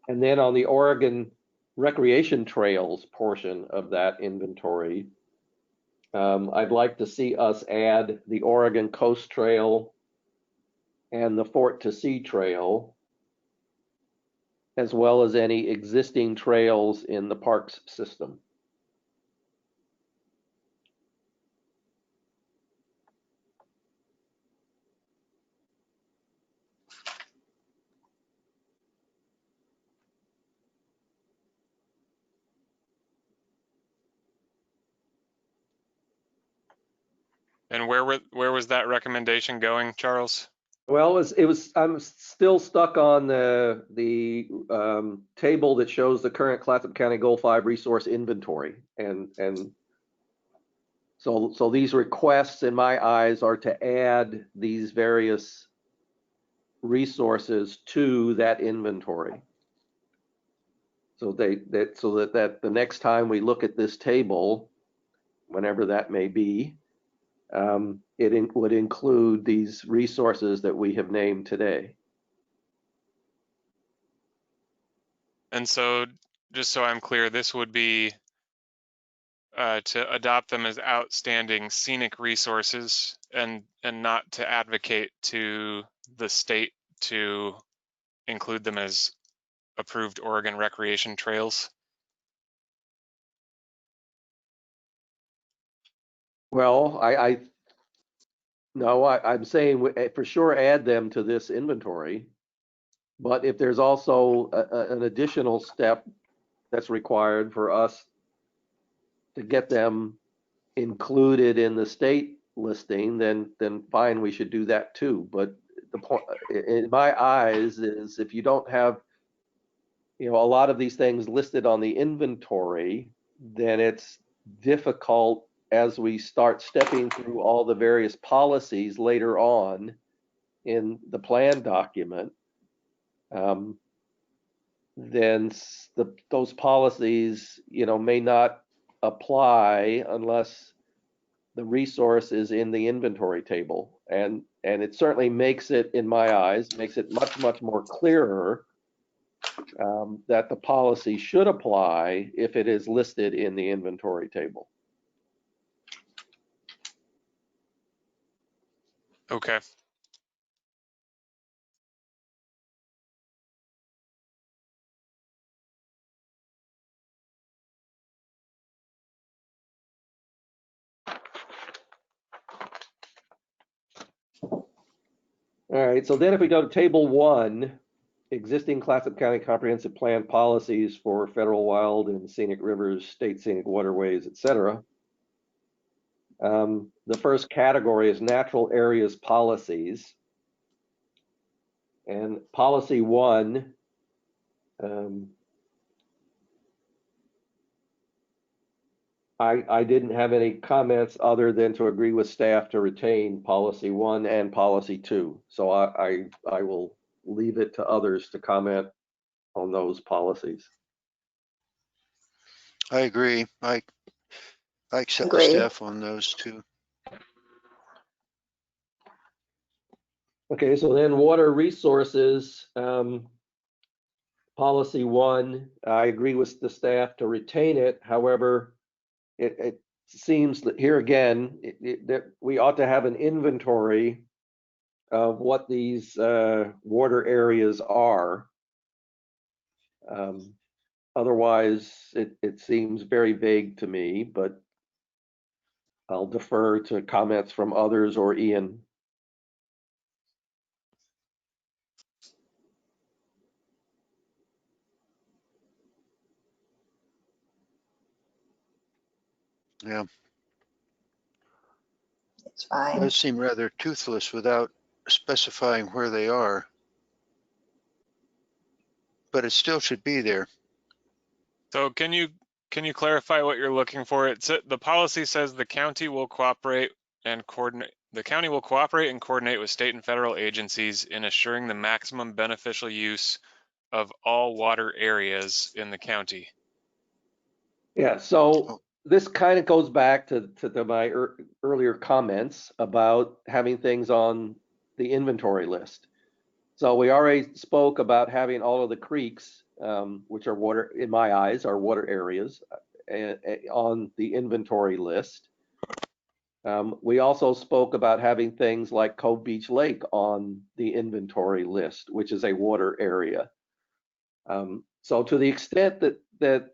then on the Oregon recreation trails portion of that inventory, I'd like to see us add the Oregon Coast Trail and the Fort to Sea Trail, as well as any existing trails in the parks system. And where was that recommendation going, Charles? Well, I'm still stuck on the table that shows the current Clatsop County Goal 5 resource inventory, and So these requests in my eyes are to add these various resources to that inventory. So that the next time we look at this table, whenever that may be, it would include these resources that we have named today. And so, just so I'm clear, this would be to adopt them as outstanding scenic resources and not to advocate to the state to include them as approved Oregon recreation trails. Well, I'm saying for sure add them to this inventory. But if there's also an additional step that's required for us to get them included in the state listing, then fine, we should do that too. But the point in my eyes is if you don't have, a lot of these things listed on the inventory, then it's difficult as we start stepping through all the various policies later on in the plan document. Then those policies, may not apply unless the resource is in the inventory table. And it certainly makes it, in my eyes, makes it much, much more clearer that the policy should apply if it is listed in the inventory table. Okay. All right, so then if we go to table 1, existing Clatsop County Comprehensive Plan policies for federal wild and scenic rivers, state scenic waterways, etc. The first category is natural areas policies. And policy 1, I didn't have any comments other than to agree with staff to retain policy 1 and policy 2. So I will leave it to others to comment on those policies. I agree. I accept the Agree. staff on those two. Okay, so then water resources, policy 1, I agree with the staff to retain it. However, it seems that here again, that we ought to have an inventory of what these water areas are. Otherwise, it seems very vague to me, but I'll defer to comments from others or Ian. Yeah, It's it fine. does seem rather toothless without specifying where they are. But it still should be there. So can you clarify what you're looking for? The policy says the county will cooperate and coordinate. The county will cooperate and coordinate with state and federal agencies in assuring the maximum beneficial use of all water areas in the county. Yeah, so this kind of goes back to my earlier comments about having things on the inventory list. So we already spoke about having all of the creeks, which are water, in my eyes, are water areas, on the inventory list. We also spoke about having things like Cove Beach Lake on the inventory list, which is a water area. So to the extent that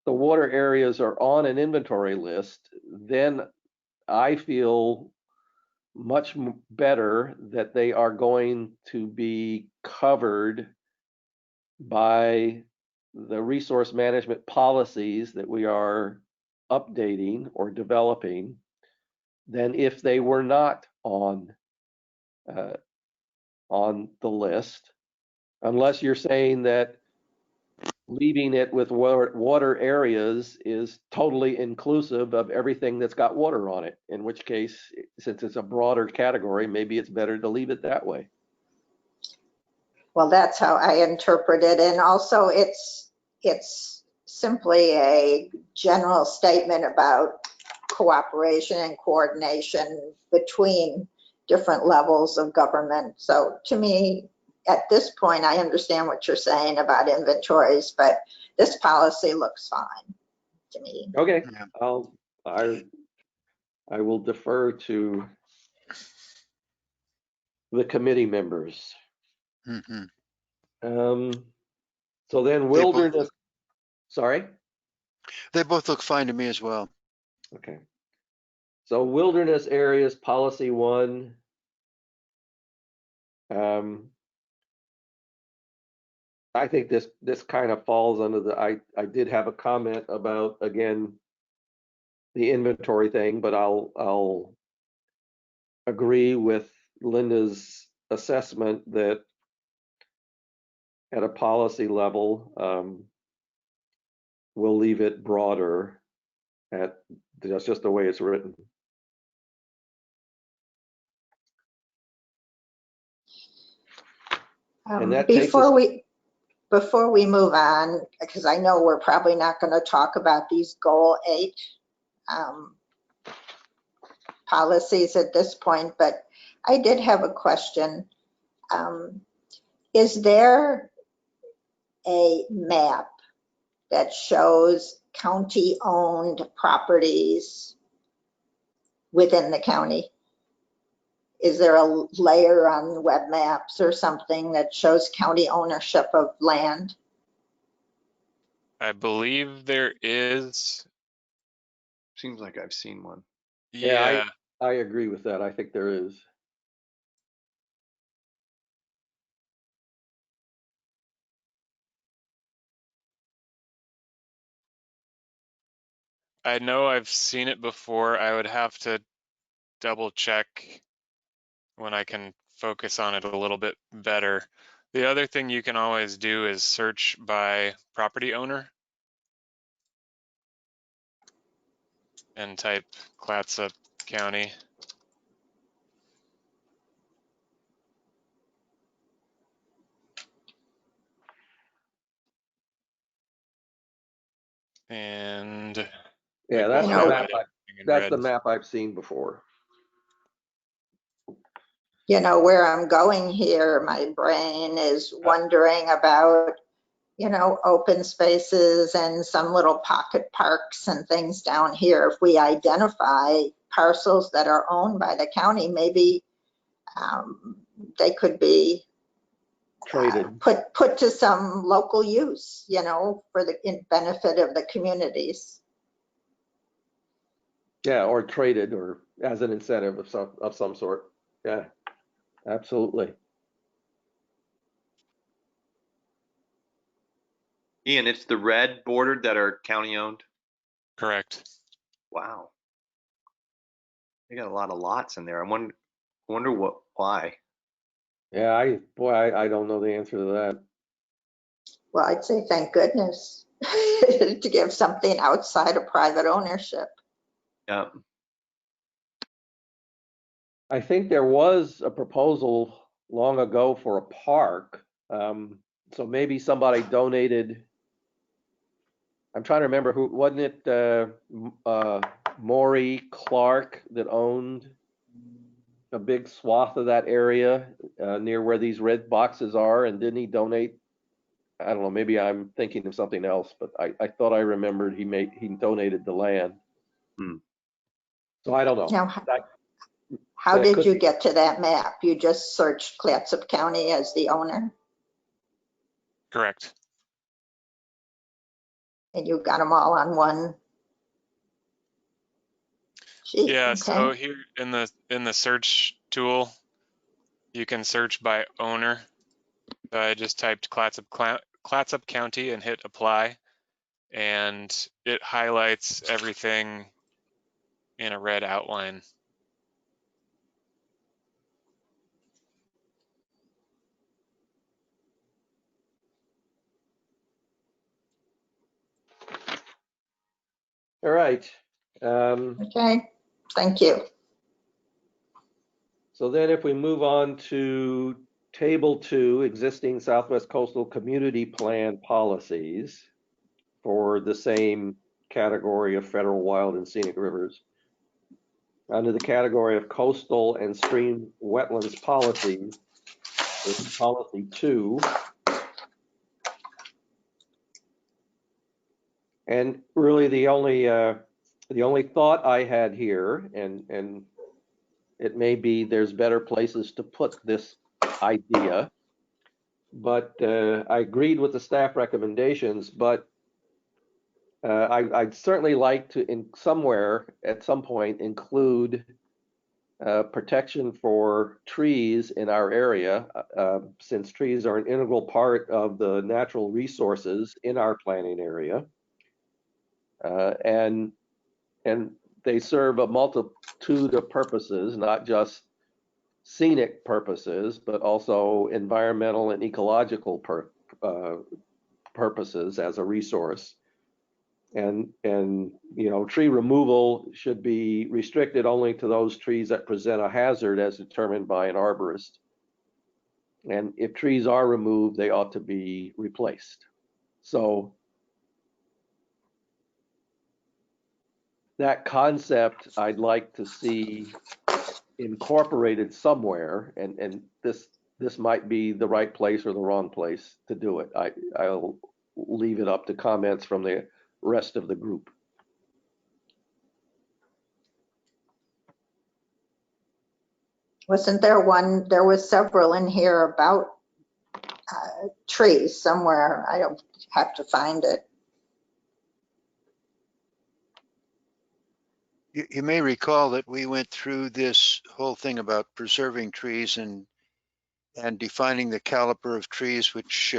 the water areas are on an inventory list, then I feel much better that they are going to be covered by the resource management policies that we are updating or developing than if they were not on the list, unless you're saying that leaving it with water areas is totally inclusive of everything that's got water on it, in which case, since it's a broader category, maybe it's better to leave it that way. Well, that's how I interpret it. And also it's simply a general statement about cooperation and coordination between different levels of government. So to me, at this point, I understand what you're saying about inventories, but this policy looks fine to me. Okay, Yeah. I will defer to the committee members. Mhm. So then They both wilderness, look- sorry? They both look fine to me as well. Okay. So wilderness areas, policy 1. I think this kind of falls under the, I did have a comment about, again, the inventory thing, but I'll agree with Linda's assessment that at a policy level, we'll leave it broader that's just the way it's written. And that takes us, Before we move on, because I know we're probably not going to talk about these goal 8 policies at this point, but I did have a question. Is there a map that shows county-owned properties within the county? Is there a layer on web maps or something that shows county ownership of land? I believe there is. Seems like I've seen one. Yeah, I agree with that. I think there is. I know I've seen it before. I would have to double check when I can focus on it a little bit better. The other thing you can always do is search by property owner and type Clatsop County. And Yeah, it that's will the highlight map. everything in That's red. the map I've seen before. You know, where I'm going here, my brain is wondering about, you know, open spaces and some little pocket parks and things down here. If we identify parcels that are owned by the county, maybe they could be Traded. put to some local use, you know, for the benefit of the communities. Yeah, or traded, or as an incentive of some sort. Yeah, absolutely. Ian, it's the red bordered that are county owned. Correct. Wow. They got a lot of lots in there. I wonder why. Yeah, I don't know the answer to that. Well, I'd say thank goodness to give something outside of private ownership. Yeah. I think there was a proposal long ago for a park. So maybe somebody donated. I'm trying to remember who, wasn't it Maury Clark that owned a big swath of that area near where these red boxes are, and didn't he donate? I don't know, maybe I'm thinking of something else, but I thought I remembered he donated the land. So I don't know. Now, how did you get to that map? You just searched Clatsop County as the owner Correct. and you got them all on one sheet? Yeah, Okay. so here in the search tool, you can search by owner. So I just typed Clatsop County and hit apply, and it highlights everything in a red outline. All right. Okay, thank you. So then if we move on to Table 2, existing Southwest Coastal Community Plan policies for the same category of federal wild and scenic rivers. Under the category of coastal and stream wetlands policies, there's policy 2. And really the only thought I had here, and it may be there's better places to put this idea, but I agreed with the staff recommendations, but I'd certainly like to, in somewhere at some point, include protection for trees in our area, since trees are an integral part of the natural resources in our planning area, and they serve a multitude of purposes, not just scenic purposes, but also environmental and ecological purposes as a resource. And you know, tree removal should be restricted only to those trees that present a hazard as determined by an arborist. And if trees are removed, they ought to be replaced. So that concept I'd like to see incorporated somewhere, and this might be the right place or the wrong place to do it. I'll leave it up to comments from the rest of the group. Wasn't there one, there was several in here about trees somewhere. I don't have to find it. You may recall that we went through this whole thing about preserving trees and defining the caliber of trees which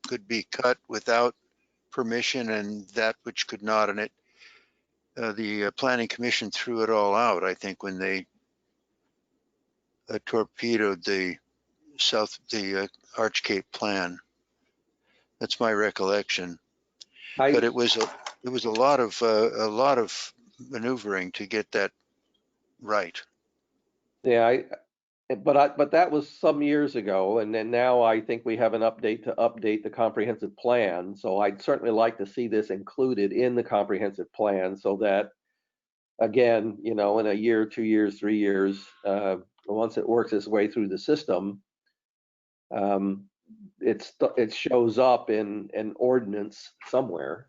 could be cut without permission and that which could not. And the Planning Commission threw it all out, I think, when they torpedoed the Arch Cape plan. That's my recollection. But it was a lot of maneuvering to get that right. Yeah, but that was some years ago, and then now I think we have an update to update the comprehensive plan. So I'd certainly like to see this included in the comprehensive plan, so that, again, you know, in a year, 2 years, 3 years, once it works its way through the system, it shows up in an ordinance somewhere.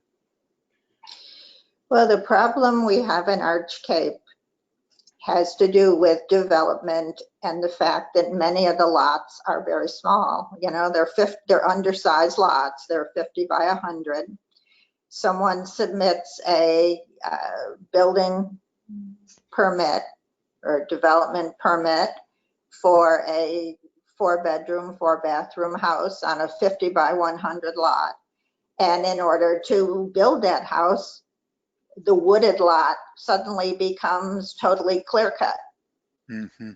Well, the problem we have in Arch Cape has to do with development and the fact that many of the lots are very small. You know, they're undersized lots. They're 50 by 100. Someone submits a building permit or development permit for a 4-bedroom, 4-bathroom house on a 50 by 100 lot. And in order to build that house, the wooded lot suddenly becomes totally clear cut. Mm-hmm.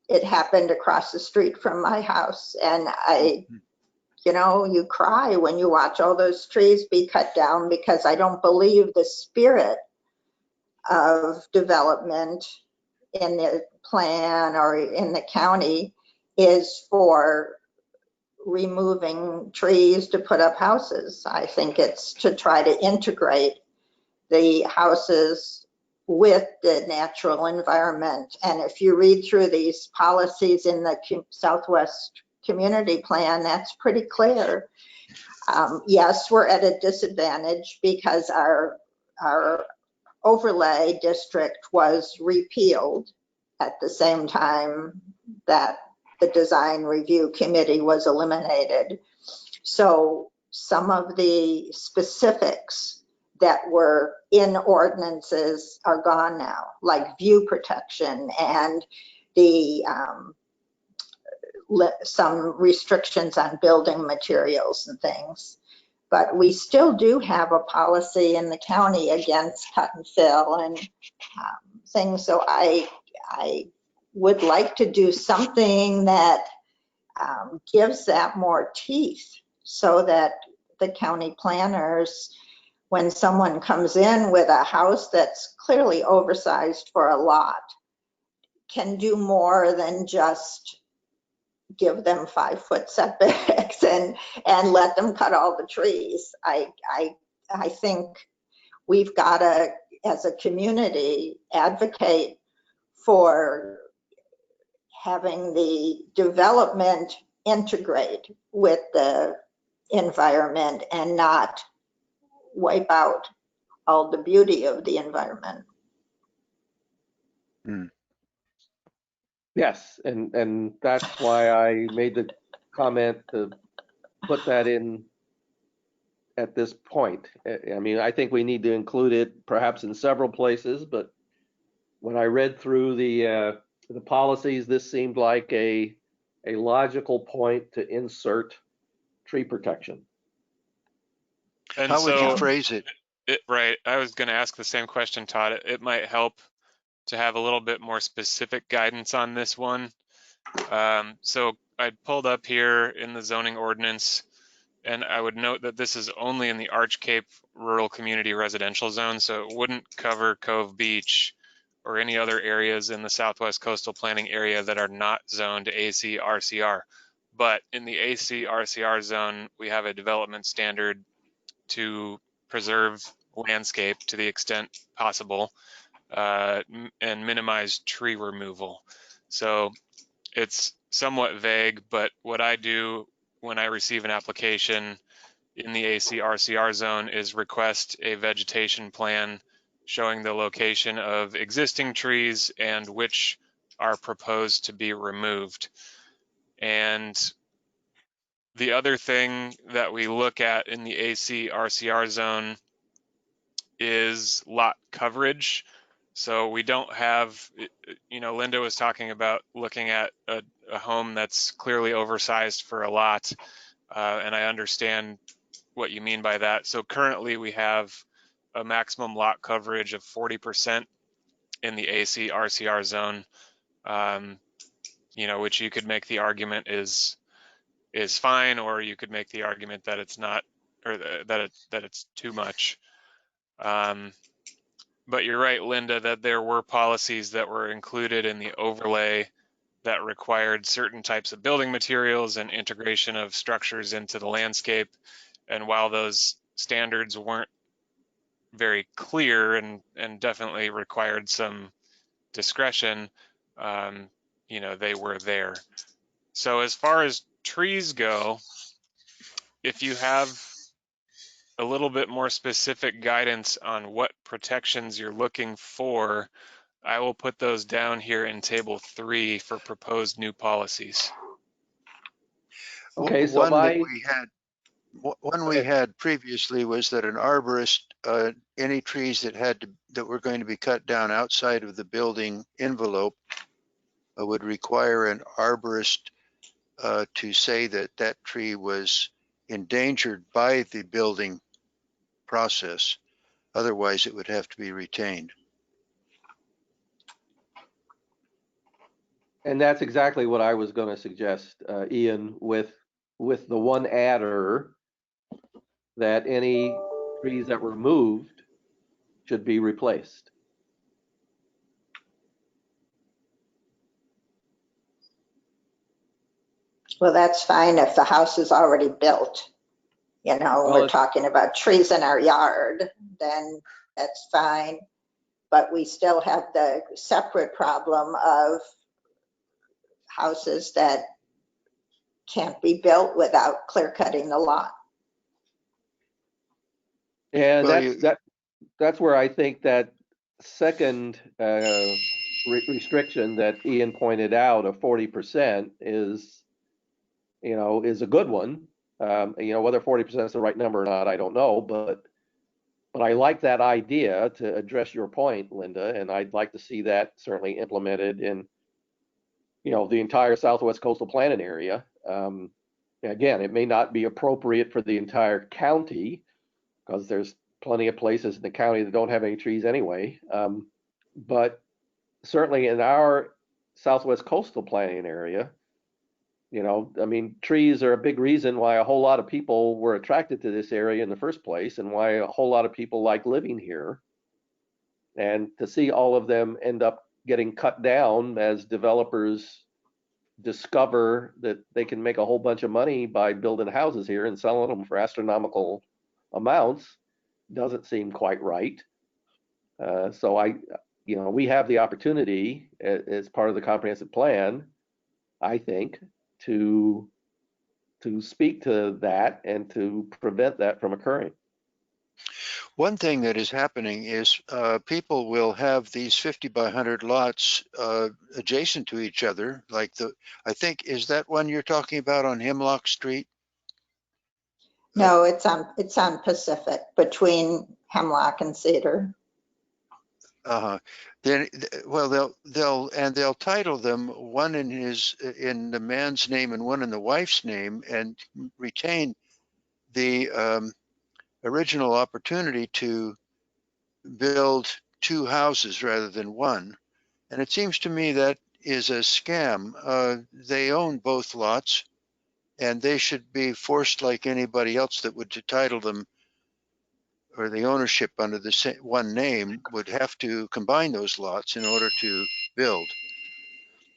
It happened across the street from my house, and you know, you cry when you watch all those trees be cut down, because I don't believe the spirit of development in the plan or in the county is for removing trees to put up houses. I think it's to try to integrate the houses with the natural environment. And if you read through these policies in the Southwest Community Plan, that's pretty clear. Yes, we're at a disadvantage because our overlay district was repealed at the same time that the design review committee was eliminated. So some of the specifics that were in ordinances are gone now, like view protection and the some restrictions on building materials and things. But we still do have a policy in the county against cut and fill and things. So I would like to do something that gives that more teeth, so that the county planners when someone comes in with a house that's clearly oversized for a lot, can do more than just give them 5-foot setbacks and let them cut all the trees. I think we've got to, as a community, advocate for having the development integrate with the environment and not wipe out all the beauty of the environment. Yes, and that's why I made the comment to put that in at this point. I mean, I think we need to include it perhaps in several places, but when I read through the policies, this seemed like a logical point to insert tree protection. And How would so, you phrase it? Right, I was going to ask the same question, Todd. It might help to have a little bit more specific guidance on this one. So I pulled up here in the zoning ordinance, and I would note that this is only in the Arch Cape Rural Community Residential Zone, so it wouldn't cover Cove Beach or any other areas in the Southwest Coastal Planning Area that are not zoned AC RCR. But in the AC RCR zone, we have a development standard to preserve landscape to the extent possible and minimize tree removal. So it's somewhat vague, but what I do when I receive an application in the AC RCR zone is request a vegetation plan showing the location of existing trees and which are proposed to be removed. And the other thing that we look at in the AC RCR zone is lot coverage. So we don't have, you know, Linda was talking about looking at a home that's clearly oversized for a lot, and I understand what you mean by that. So currently we have a maximum lot coverage of 40% in the AC RCR zone, you know, which you could make the argument is fine, or you could make the argument that it's not, or that it's too much. But you're right, Linda, that there were policies that were included in the overlay that required certain types of building materials and integration of structures into the landscape. And while those standards weren't very clear and definitely required some discretion, you know, they were there. So as far as trees go, if you have a little bit more specific guidance on what protections you're looking for, I will put those down here in table 3 for proposed new policies. Okay, so one we had previously was that an arborist, any trees that were going to be cut down outside of the building envelope would require an arborist to say that that tree was endangered by the building process. Otherwise, it would have to be retained. And that's exactly what I was going to suggest, Ian, with the one adder that any trees that were moved should be replaced. Well, that's fine if the house is already built. You know, Well, we're talking about trees in our yard, then that's fine. But we still have the separate problem of houses that can't be built without clear cutting the lot. And Well, that's where I think that second restriction that Ian pointed out of 40% is, you know, is a good one. You know, whether 40% is the right number or not, I don't know, but I like that idea to address your point, Linda, and I'd like to see that certainly implemented in, you know, the entire Southwest Coastal Planning Area. Again, it may not be appropriate for the entire county because there's plenty of places in the county that don't have any trees anyway. But certainly in our Southwest Coastal Planning Area, You know, I mean, trees are a big reason why a whole lot of people were attracted to this area in the first place and why a whole lot of people like living here. And to see all of them end up getting cut down as developers discover that they can make a whole bunch of money by building houses here and selling them for astronomical amounts doesn't seem quite right. So we have the opportunity as part of the comprehensive plan, I think, to speak to that and to prevent that from occurring. One thing that is happening is people will have these 50 by 100 lots adjacent to each other. Like I think, is that one you're talking about on Hemlock Street? No, it's on Pacific between Hemlock and Cedar. Then, well, they'll title them one in the man's name and one in the wife's name, and retain the original opportunity to build two houses rather than one. And it seems to me that is a scam. They own both lots, and they should be forced like anybody else that would title them, or the ownership under the same one name would have to combine those lots in order to build.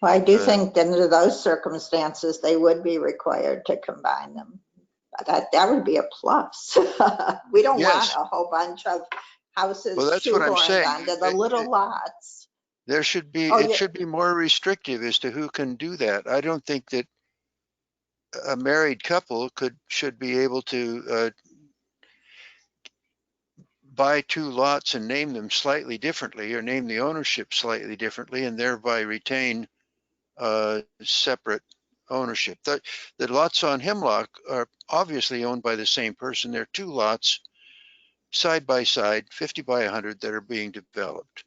Well, I do think that under those circumstances, they would be required to combine them. That would be a plus. We don't want a whole bunch of houses shoehorned onto the little lots. There should be, should be more restrictive as to who can do that. I don't think that a married couple should be able to buy two lots and name them slightly differently, or name the ownership slightly differently, and thereby retain separate ownership. The lots on Hemlock are obviously owned by the same person. They're two lots side by side, 50 by 100, that are being developed.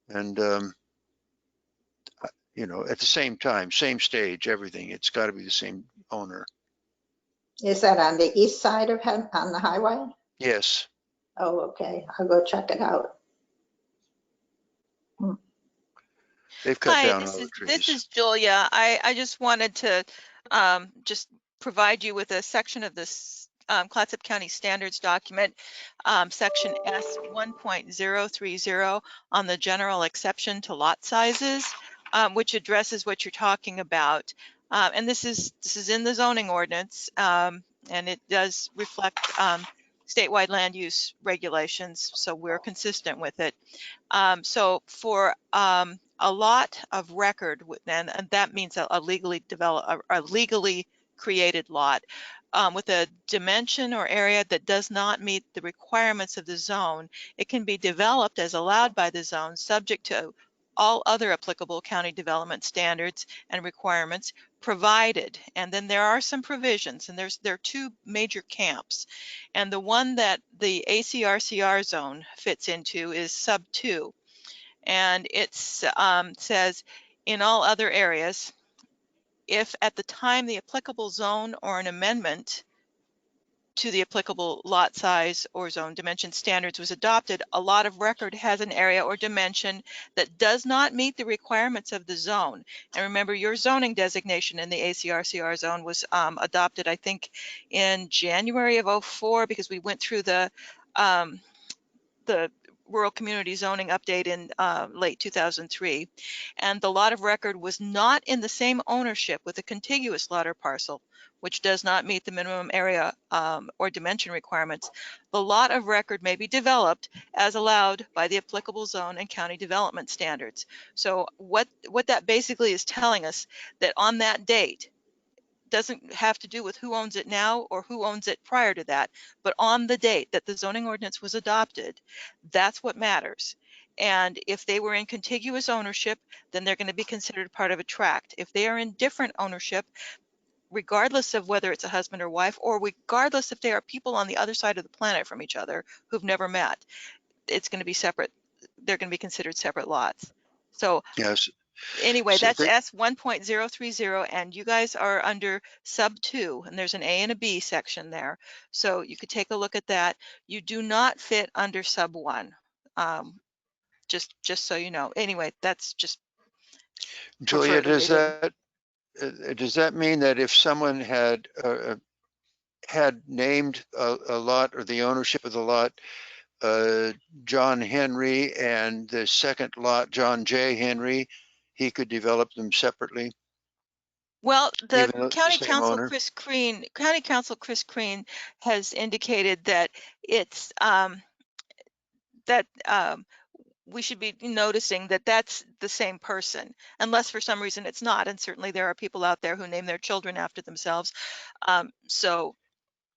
And, at the same time, same stage, everything. It's got to be the same owner. Is that on the east side of on the highway? Yes. Oh, okay. I'll go check it out. They've cut down all the trees. This is Julia. I just wanted to just provide you with a section of this Clatsop County Standards document, section S 1.030 on the general exception to lot sizes, which addresses what you're talking about. And this is in the zoning ordinance, and it does reflect statewide land use regulations, so we're consistent with it. So for a lot of record, and that means a legally developed, a legally created lot with a dimension or area that does not meet the requirements of the zone, it can be developed as allowed by the zone, subject to all other applicable county development standards and requirements, provided. And then there are some provisions, and there are two major camps. And the one that the ACRCR zone fits into is sub 2. And it says, in all other areas, if at the time the applicable zone or an amendment to the applicable lot size or zone dimension standards was adopted, a lot of record has an area or dimension that does not meet the requirements of the zone. And remember, your zoning designation in the ACRCR zone was adopted, I think, in January of '04, because we went through the rural community zoning update in late 2003. And the lot of record was not in the same ownership with a contiguous lot or parcel, which does not meet the minimum area or dimension requirements. The lot of record may be developed as allowed by the applicable zone and county development standards. So what that basically is telling us, that on that date, doesn't have to do with who owns it now or who owns it prior to that, but on the date that the zoning ordinance was adopted, that's what matters. And if they were in contiguous ownership, then they're going to be considered part of a tract. If they are in different ownership, regardless of whether it's a husband or wife, or regardless if they are people on the other side of the planet from each other who've never met, it's going to be separate. They're going to be considered separate lots. So yes. Anyway, so that's S 1.030, and you guys are under sub 2, and there's an A and a B section there. So you could take a look at that. You do not fit under sub 1, just so you know. Anyway, that's just Julia, does does that mean that if someone had named a lot or the ownership of the lot, John Henry, and the second lot, John J. Henry, he could develop them separately, Well, the even though it's the county same council, owner? Chris Crean has indicated that it's, that we should be noticing that that's the same person, unless for some reason it's not. And certainly there are people out there who name their children after themselves. So,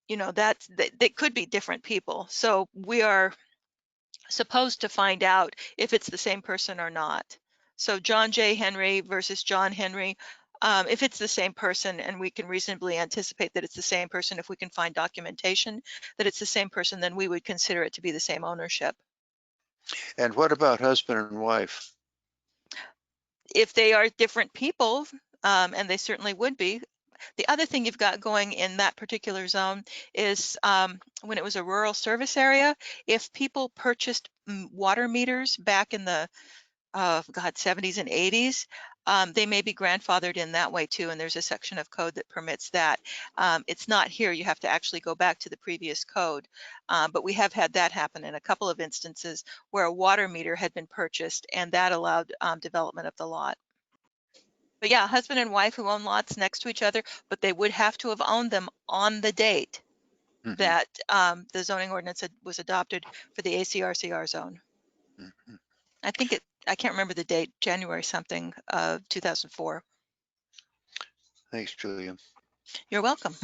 you know, they could be different people. So we are supposed to find out if it's the same person or not. So John J. Henry versus John Henry, if it's the same person, and we can reasonably anticipate that it's the same person, if we can find documentation that it's the same person, then we would consider it to be the same ownership. And what about husband and wife? If they are different people, and they certainly would be. The other thing you've got going in that particular zone is when it was a rural service area, if people purchased water meters back in the 70s and 80s, they may be grandfathered in that way too, and there's a section of code that permits that. It's not here. You have to actually go back to the previous code, but we have had that happen in a couple of instances where a water meter had been purchased, and that allowed development of the lot. But yeah, husband and wife who own lots next to each other, but they would have to have owned them on the date that the zoning ordinance was adopted for the ACRCR zone. I think I can't remember the date, January something of 2004. Thanks, Julia. You're welcome.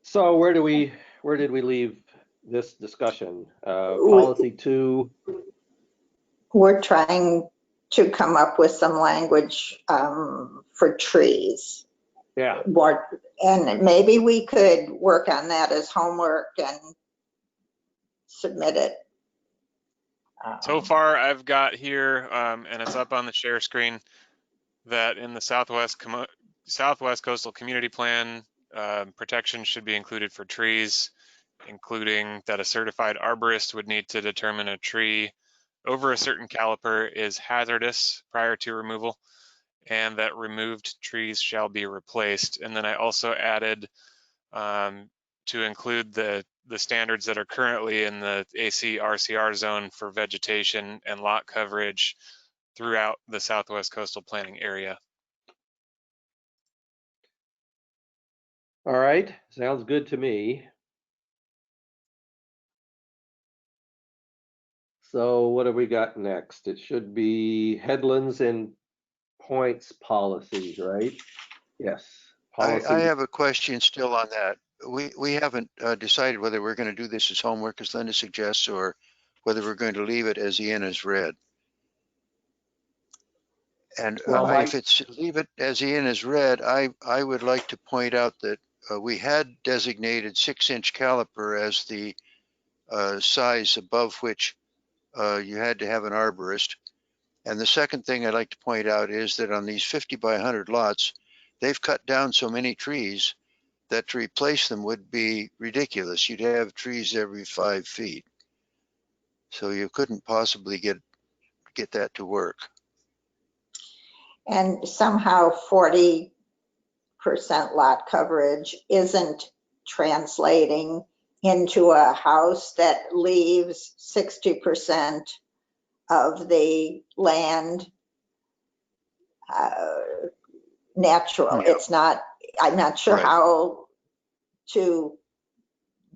So where did we leave this discussion? Policy 2. We're trying to come up with some language for trees. Yeah. And maybe we could work on that as homework and submit it. So far, I've got here, and it's up on the share screen, that in the Southwest Coastal Community Plan, protection should be included for trees, including that a certified arborist would need to determine a tree over a certain caliper is hazardous prior to removal, and that removed trees shall be replaced. And then I also added to include the standards that are currently in the AC/RCR zone for vegetation and lot coverage throughout the Southwest Coastal Planning area. All right, sounds good to me. So what have we got next? It should be headlands and points policies, right? Yes. Policy. I have a question still on that. We haven't decided whether we're going to do this as homework, as Linda suggests, or whether we're going to leave it as Ian has read. And if it's leave it as Ian has read, I would like to point out that we had designated 6-inch caliper as the size above which you had to have an arborist. And the second thing I'd like to point out is that on these 50 by 100 lots, they've cut down so many trees that to replace them would be ridiculous. You'd have trees every 5 feet. So you couldn't possibly get that to work. And somehow 40% lot coverage isn't translating into a house that leaves 60% of the land natural. Yeah. It's not, I'm not sure Right. how to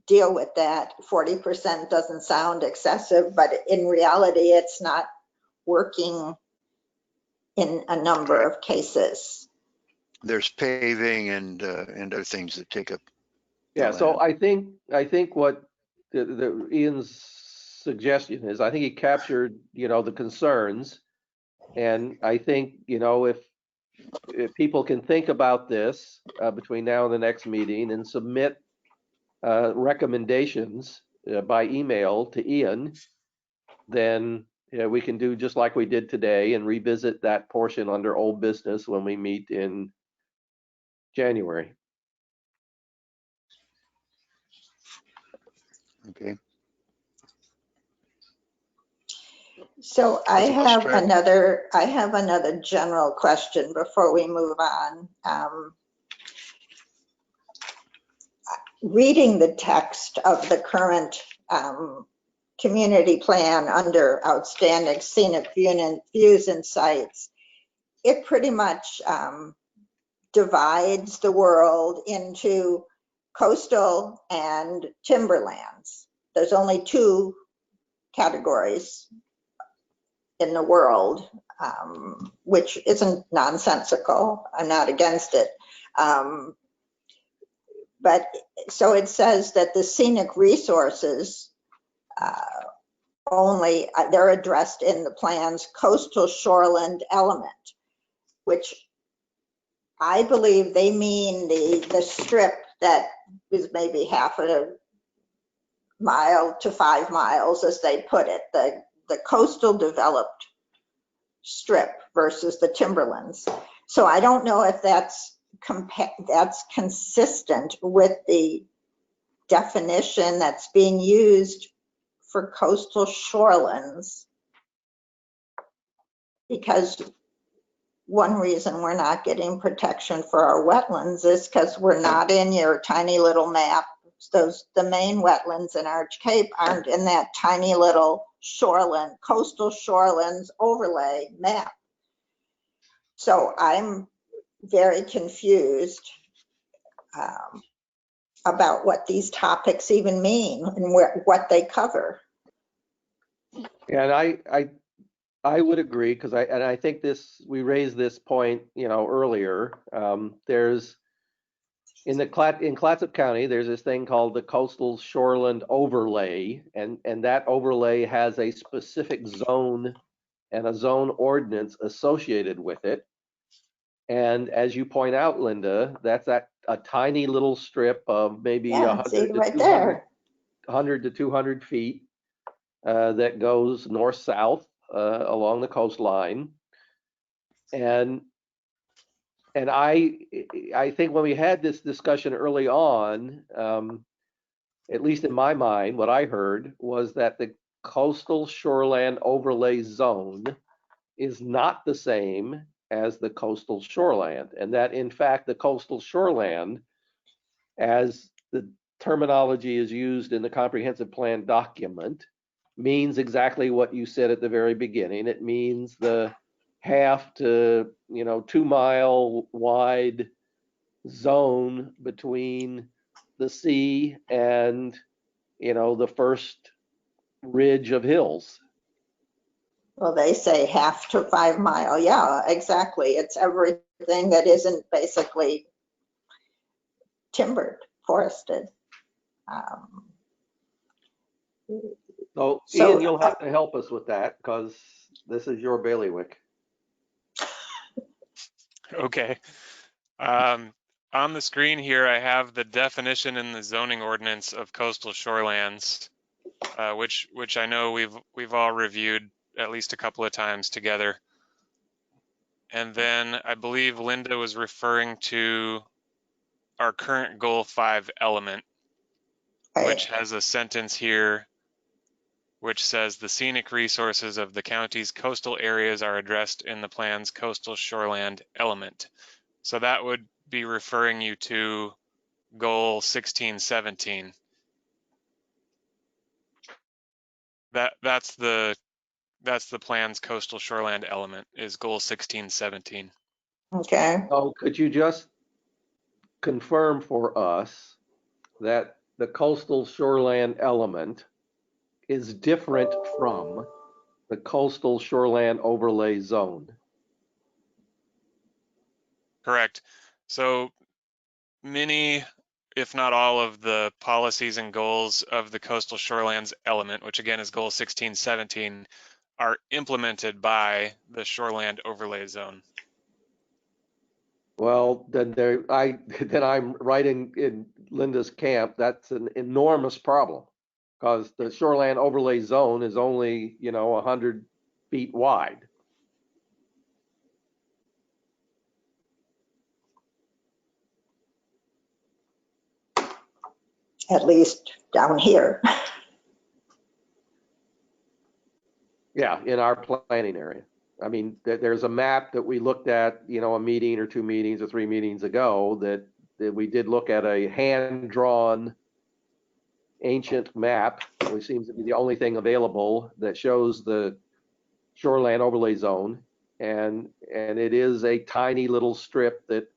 deal with that. 40% doesn't sound excessive, but in reality, it's not working in a number of cases. There's paving and other things that take up. Yeah, so I think what the Ian's suggestion is, I think he captured, the concerns. And I think, if people can think about this between now and the next meeting and submit recommendations by email to Ian, then we can do just like we did today and revisit that portion under old business when we meet in January. Okay. So I I've lost track. I have another general question before we move on. Reading the text of the current community plan under outstanding scenic views and sites, it pretty much divides the world into coastal and timberlands. There's only two categories in the world, which isn't nonsensical. I'm not against it. But so it says that the scenic resources only, they're addressed in the plan's coastal shoreland element, which I believe they mean the strip that is maybe half a mile to 5 miles, as they put it, the coastal developed strip versus the timberlands. So I don't know if that's consistent with the definition that's being used for coastal shorelands, because one reason we're not getting protection for our wetlands is because we're not in your tiny little map. The main wetlands in Arch Cape aren't in that tiny little shoreland, coastal shorelands overlay map. So I'm very confused about what these topics even mean and what they cover. And I would agree, because I think we raised this point, earlier. There's in Clatsop County, there's this thing called the Coastal Shoreland Overlay, and that overlay has a specific zone and a zone ordinance associated with it. And as you point out, Linda, that's a tiny little strip of maybe 100 to 200 feet that goes north-south along the coastline. And I think when we had this discussion early on, at least in my mind, what I heard was that the coastal shoreland overlay zone is not the same as the coastal shoreland, and that in fact the coastal shoreland, as the terminology is used in the comprehensive plan document, means exactly what you said at the very beginning. It means the half to 2 mile wide zone between the sea and the first ridge of hills. Well, they say half to 5 mile. Yeah, exactly. It's everything that isn't basically timbered, forested. So Ian, you'll have to help us with that, because this is your bailiwick. Okay. On the screen here, I have the definition in the zoning ordinance of coastal shorelands, which I know we've all reviewed at least a couple of times together. And then I believe Linda was referring to our current Goal 5 element, which has a sentence here which says the scenic resources of the county's coastal areas are addressed in the plan's coastal shoreland element. So that would be referring you to Goal 1617. That's the plan's coastal shoreland element, is Goal 1617. Okay. So could you just confirm for us that the coastal shoreland element is different from the coastal shoreland overlay zone? Correct. So many, if not all, of the policies and goals of the coastal shorelands element, which again is Goal 1617, are implemented by the shoreland overlay zone. Well, then I'm right in Linda's camp. That's an enormous problem, because the shoreland overlay zone is only 100 feet wide. At least down here. Yeah, in our planning area. I mean, there's a map that we looked at, a meeting or 2 meetings or 3 meetings ago that we did look at a hand-drawn ancient map, which seems to be the only thing available that shows the shoreland overlay zone. And it is a tiny little strip that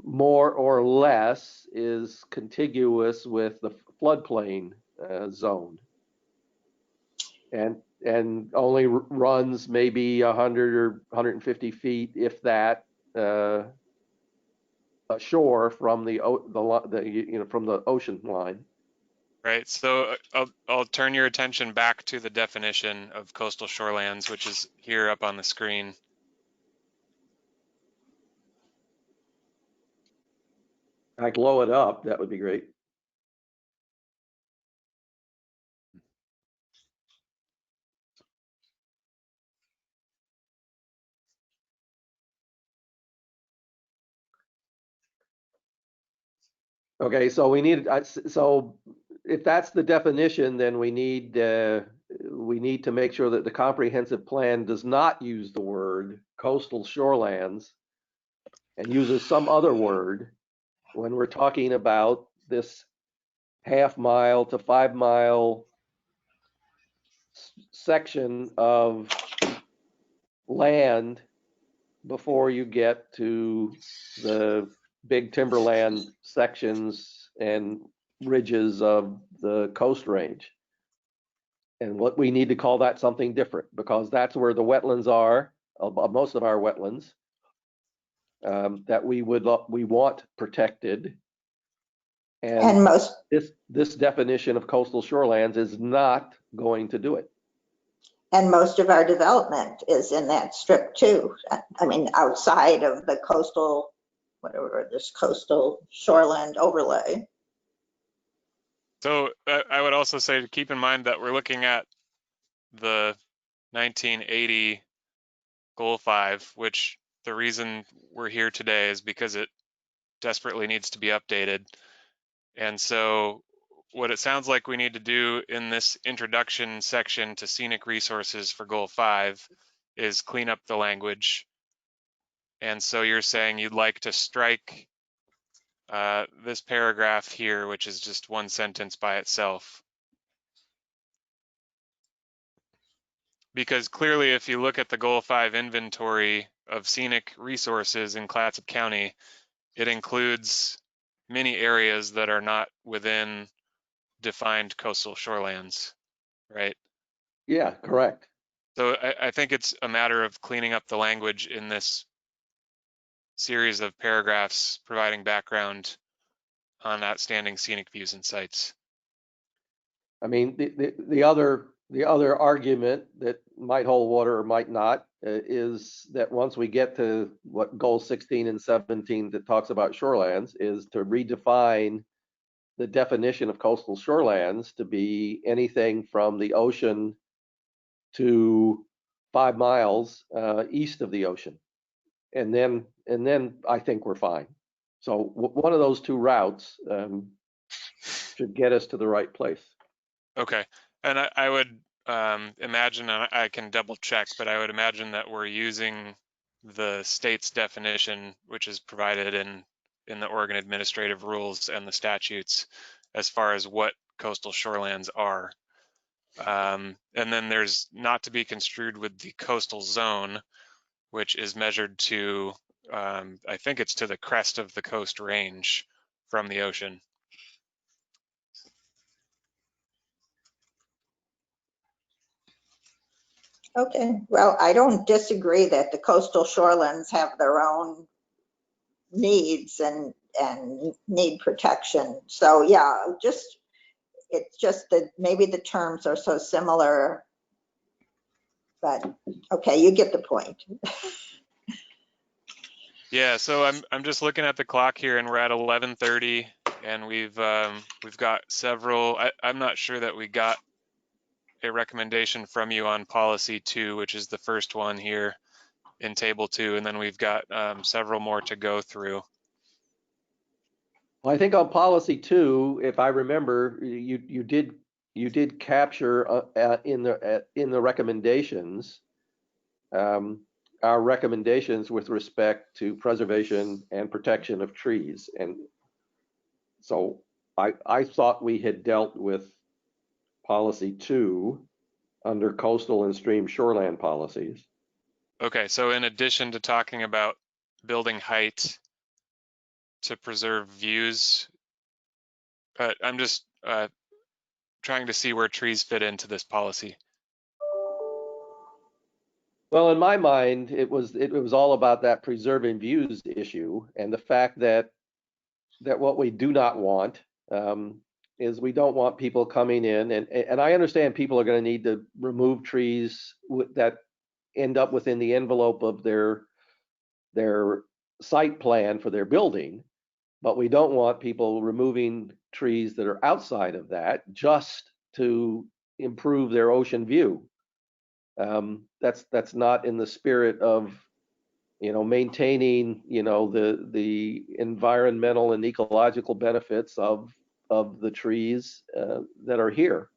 more or less is contiguous with the floodplain zone. And only runs maybe 100 or 150 feet, if that, ashore from the from the ocean line. Right. So I'll turn your attention back to the definition of coastal shorelands, which is here up on the screen. I blow it up. That would be great. Okay, so we need, so if that's the definition, then we need to make sure that the comprehensive plan does not use the word coastal shorelands and uses some other word when we're talking about this half-mile to 5-mile section of land before you get to the big timberland sections and ridges of the Coast Range. And what we need to call that something different, because that's where the wetlands are, most of our wetlands, that we want protected. And most, this definition of coastal shorelands is not going to do it. and most of our development is in that strip too. I mean, outside of the coastal, whatever, this coastal shoreland overlay. So I would also say to keep in mind that we're looking at the 1980 Goal 5, which the reason we're here today is because it desperately needs to be updated. And so what it sounds like we need to do in this introduction section to scenic resources for Goal 5 is clean up the language. And so you're saying you'd like to strike this paragraph here, which is just one sentence by itself. Because clearly, if you look at the Goal 5 inventory of scenic resources in Clatsop County, it includes many areas that are not within defined coastal shorelands, right? Yeah, correct. So I think it's a matter of cleaning up the language in this series of paragraphs, providing background on outstanding scenic views and sites. I mean, the other argument that might hold water or might not is that once we get to what goal 16 and 17 that talks about shorelands is to redefine the definition of coastal shorelands to be anything from the ocean to 5 miles east of the ocean. And then I think we're fine. So one of those two routes should get us to the right place. Okay, and I would imagine, and I can double check, but I would imagine that we're using the state's definition, which is provided in the Oregon Administrative Rules and the statutes as far as what coastal shorelands are. And then there's not to be construed with the coastal zone, which is measured to, I think it's to the crest of the Coast Range from the ocean. Okay, well, I don't disagree that the coastal shorelands have their own needs and need protection. So yeah, it's just that maybe the terms are so similar, but okay, you get the point. Yeah, so I'm just looking at the clock here, and we're at 11:30, and we've got several. I'm not sure that we got a recommendation from you on policy 2, which is the first one here in table 2, and then we've got several more to go through. Well, I think on policy 2, if I remember, you did you did capture in the recommendations, our recommendations with respect to preservation and protection of trees. And so I thought we had dealt with policy 2 under coastal and stream shoreland policies. Okay, so in addition to talking about building height to preserve views, I'm just trying to see where trees fit into this policy. Well, in my mind, it was all about that preserving views issue, and the fact that what we do not want is we don't want people coming in, and I understand people are going to need to remove trees that end up within the envelope of their site plan for their building, but we don't want people removing trees that are outside of that just to improve their ocean view. That's not in the spirit of, maintaining, the environmental and ecological benefits of the trees that are here.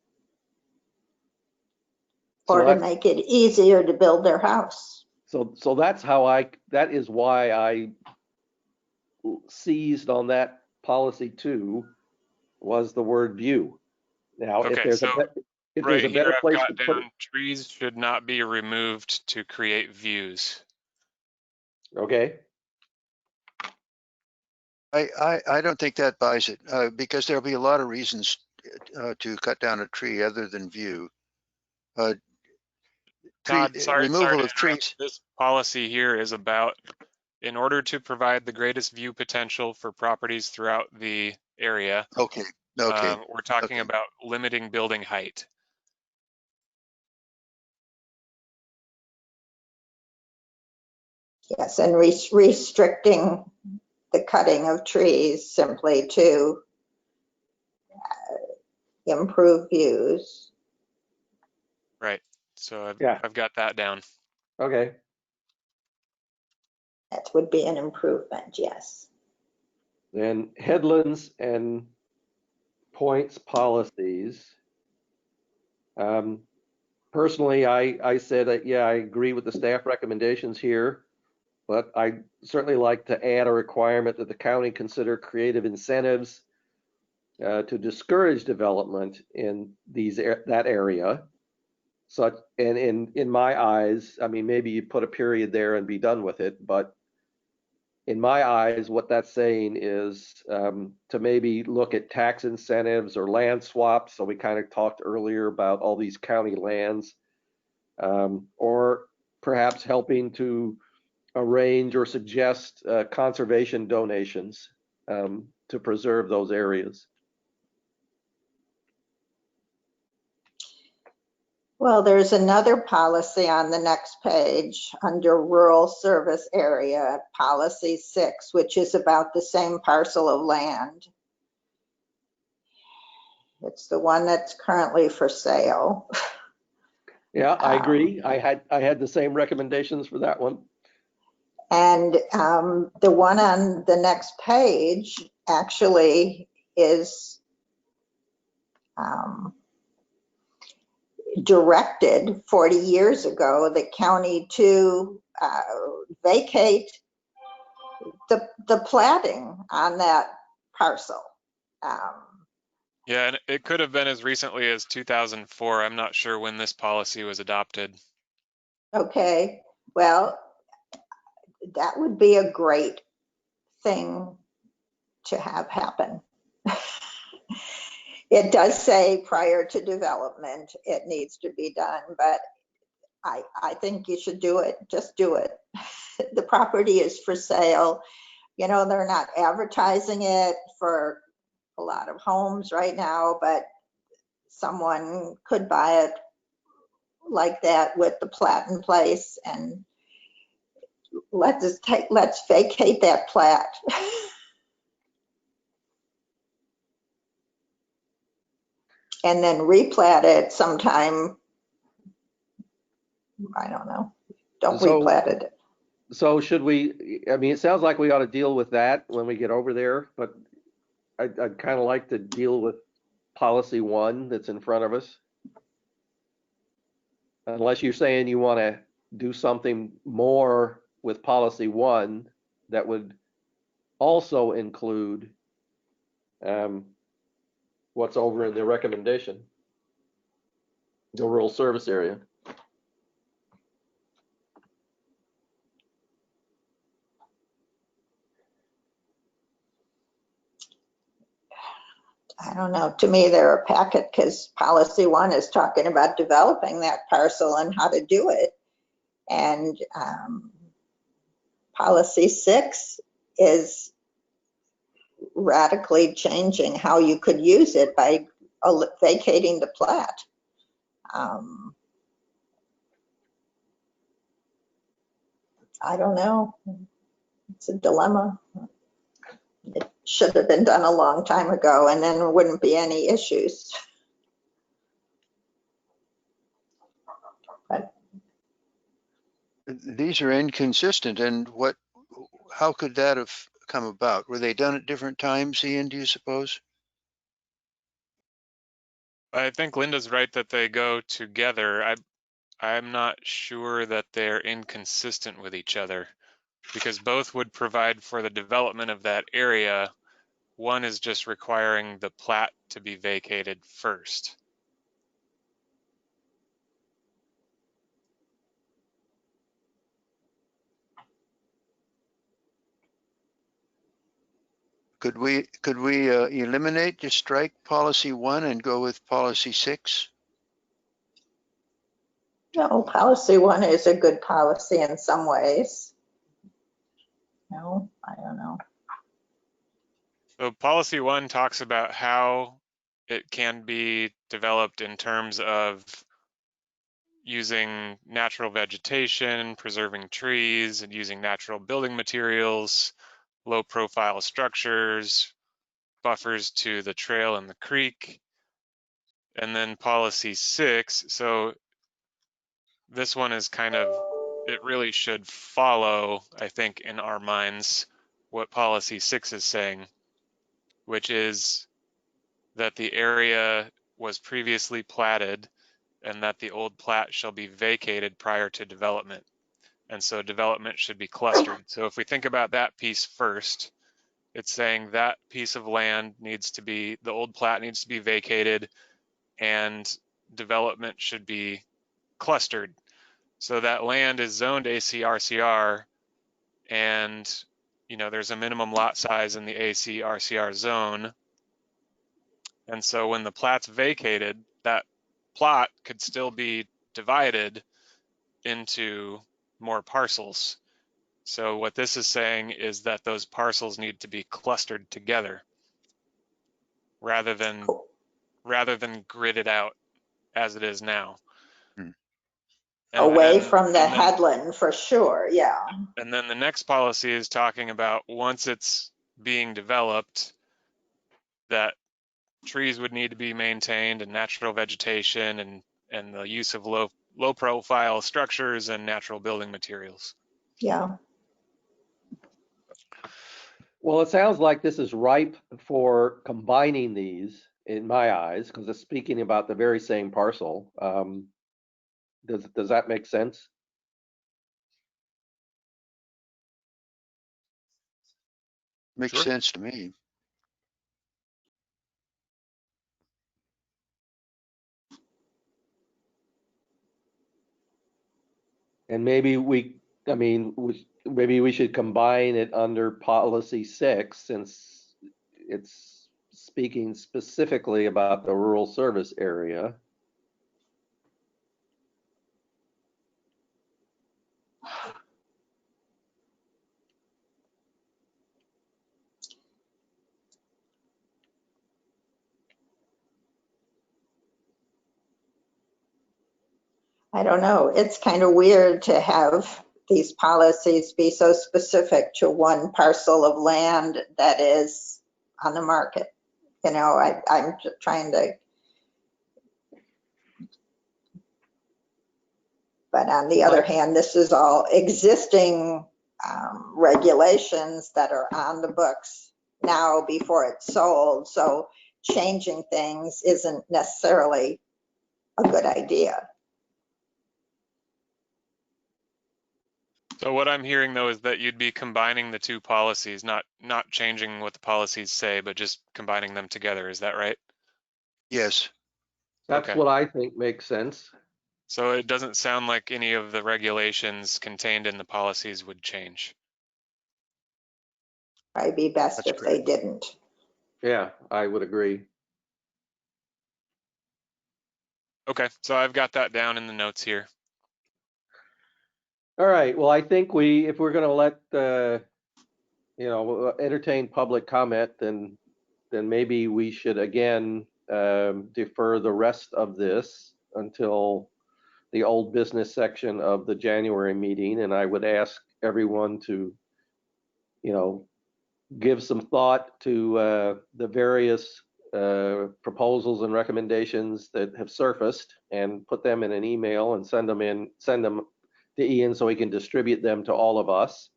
Or to make it easier to build their house. So that is why I seized on that policy 2 was the word view. Now, Okay, if there's so a right better here I've place got to put it, down, trees should not be removed to create views. okay. I don't think that buys it because there'll be a lot of reasons to cut down a tree other than view. Todd, sorry to Removal of interrupt. trees. This policy here is about, in order to provide the greatest view potential for properties throughout the area, Okay. we're talking Okay. about limiting building height. Yes, and restricting the cutting of trees simply to improve views. Right. So Yeah. I've got that down. Okay. That would be an improvement, yes. Then headlands and points policies. Personally, I said that, yeah, I agree with the staff recommendations here, but I certainly like to add a requirement that the county consider creative incentives to discourage development in that area. So, and in my eyes, I mean, maybe you put a period there and be done with it, but in my eyes, what that's saying is to maybe look at tax incentives or land swaps. So we kind of talked earlier about all these county lands, or perhaps helping to arrange or suggest conservation donations to preserve those areas. Well, there's another policy on the next page under rural service area, policy 6, which is about the same parcel of land. It's the one that's currently for sale. Yeah, I agree. I had the same recommendations for that one. And the one on the next page actually is directed 40 years ago the county to vacate the platting on that parcel. Yeah, and it could have been as recently as 2004. I'm not sure when this policy was adopted. Okay, well, that would be a great thing to have happen. It does say prior to development, it needs to be done, but I think you should do it. Just do it. The property is for sale. You know, they're not advertising it for a lot of homes right now, but someone could buy it like that with the plat in place, and let's vacate that plat. And then replat it sometime. I don't know. Don't replat it. So should we, I mean, it sounds like we ought to deal with that when we get over there, but I'd kind of like to deal with policy 1 that's in front of us? Unless you're saying you want to do something more with policy 1 that would also include what's over in the recommendation, the rural service area. I don't know. To me, they're a packet because policy 1 is talking about developing that parcel and how to do it. And policy 6 is radically changing how you could use it by vacating the plat. I don't know. It's a dilemma. It should have been done a long time ago, and then there wouldn't be any issues. But These are inconsistent, and how could that have come about? Were they done at different times, Ian, do you suppose? I think Linda's right that they go together. I'm not sure that they're inconsistent with each other, because both would provide for the development of that area. One is just requiring the plat to be vacated first. Could we eliminate, just strike policy 1 and go with policy 6? no, policy 1 is a good policy in some ways. No, I don't know. So policy 1 talks about how it can be developed in terms of using natural vegetation, preserving trees, and using natural building materials, low profile structures, buffers to the trail and the creek. And then policy 6, so this one is kind of, it really should follow, I think, in our minds, what policy 6 is saying, which is that the area was previously platted and that the old plat shall be vacated prior to development. And so development should be clustered. So if we think about that piece first, it's saying that piece of land needs to be, the old plat needs to be vacated and development should be clustered. So that land is zoned AC/RCR, and there's a minimum lot size in the AC/RCR zone. And so when the plat's vacated, that plot could still be divided into more parcels. So what this is saying is that those parcels need to be clustered together rather than gridded out as it is now. Away from the headland for sure, yeah. And then the next policy is talking about once it's being developed, that trees would need to be maintained and natural vegetation and the use of low profile structures and natural building materials. Yeah. Well, it sounds like this is ripe for combining these in my eyes, because it's speaking about the very same parcel. Does that make sense? Makes Sure. sense to me. And maybe maybe we should combine it under policy 6, since it's speaking specifically about the rural service area. I don't know. It's kind of weird to have these policies be so specific to one parcel of land that is on the market. I'm just trying to, but on the other hand, this is all existing regulations that are on the books now before it's sold. So changing things isn't necessarily a good idea. So what I'm hearing though is that you'd be combining the two policies, not changing what the policies say, but just combining them together. Is that right? Yes. That's Okay. what I think makes sense. So it doesn't sound like any of the regulations contained in the policies would change. Probably be best That's if correct. they didn't. Yeah, I would agree. Okay, so I've got that down in the notes here. All right, well, I think if we're gonna let, entertain public comment, then maybe we should again defer the rest of this until the old business section of the January meeting, and I would ask everyone to, give some thought to the various proposals and recommendations that have surfaced, and put them in an email and send them to Ian so he can distribute them to all of us,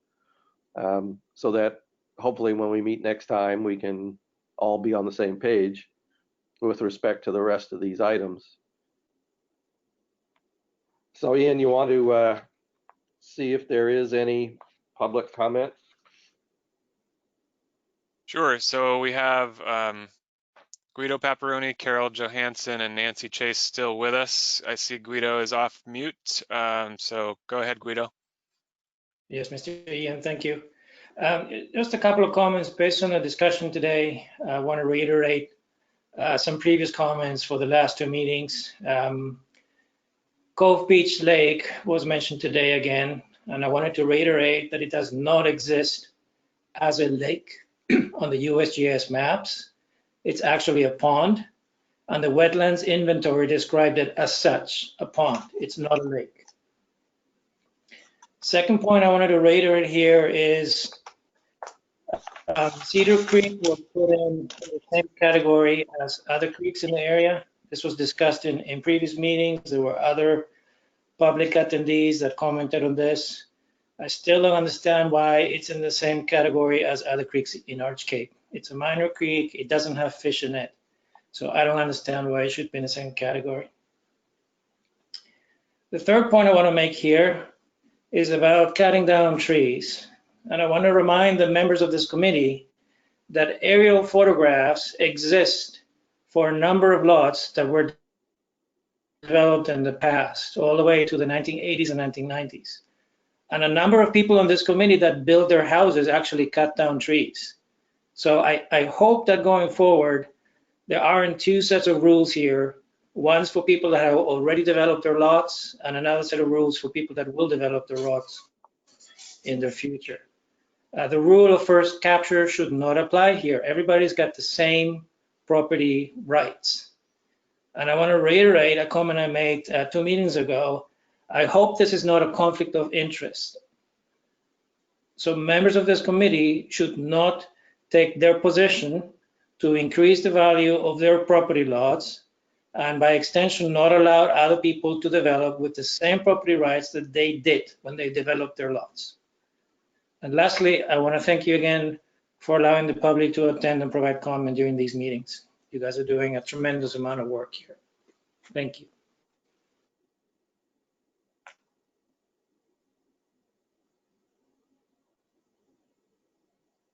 so that hopefully when we meet next time, we can all be on the same page with respect to the rest of these items. So Ian, you want to see if there is any public comment? Sure, so we have Guido Paparoni, Carol Johansson, and Nancy Chase still with us. I see Guido is off mute, so go ahead, Guido. Yes, Mr. Ian, thank you. Just a couple of comments based on the discussion today. I want to reiterate some previous comments for the last two meetings. Cove Beach Lake was mentioned today again, and I wanted to reiterate that it does not exist as a lake on the USGS maps. It's actually a pond, and the wetlands inventory described it as such, a pond. It's not a lake. Second point I wanted to reiterate here is Cedar Creek was put in the same category as other creeks in the area. This was discussed in previous meetings. There were other public attendees that commented on this. I still don't understand why it's in the same category as other creeks in Arch Cape. It's a minor creek. It doesn't have fish in it. So I don't understand why it should be in the same category. The third point I want to make here is about cutting down trees. And I want to remind the members of this committee that aerial photographs exist for a number of lots that were developed in the past, all the way to the 1980s and 1990s. And a number of people on this committee that built their houses actually cut down trees. So I hope that going forward, there aren't two sets of rules here. One's for people that have already developed their lots, and another set of rules for people that will develop their lots in the future. The rule of first capture should not apply here. Everybody's got the same property rights. And I want to reiterate a comment I made 2 meetings ago. I hope this is not a conflict of interest. So members of this committee should not take their position to increase the value of their property lots, and by extension, not allow other people to develop with the same property rights that they did when they developed their lots. And lastly, I want to thank you again for allowing the public to attend and provide comment during these meetings. You guys are doing a tremendous amount of work here. Thank you.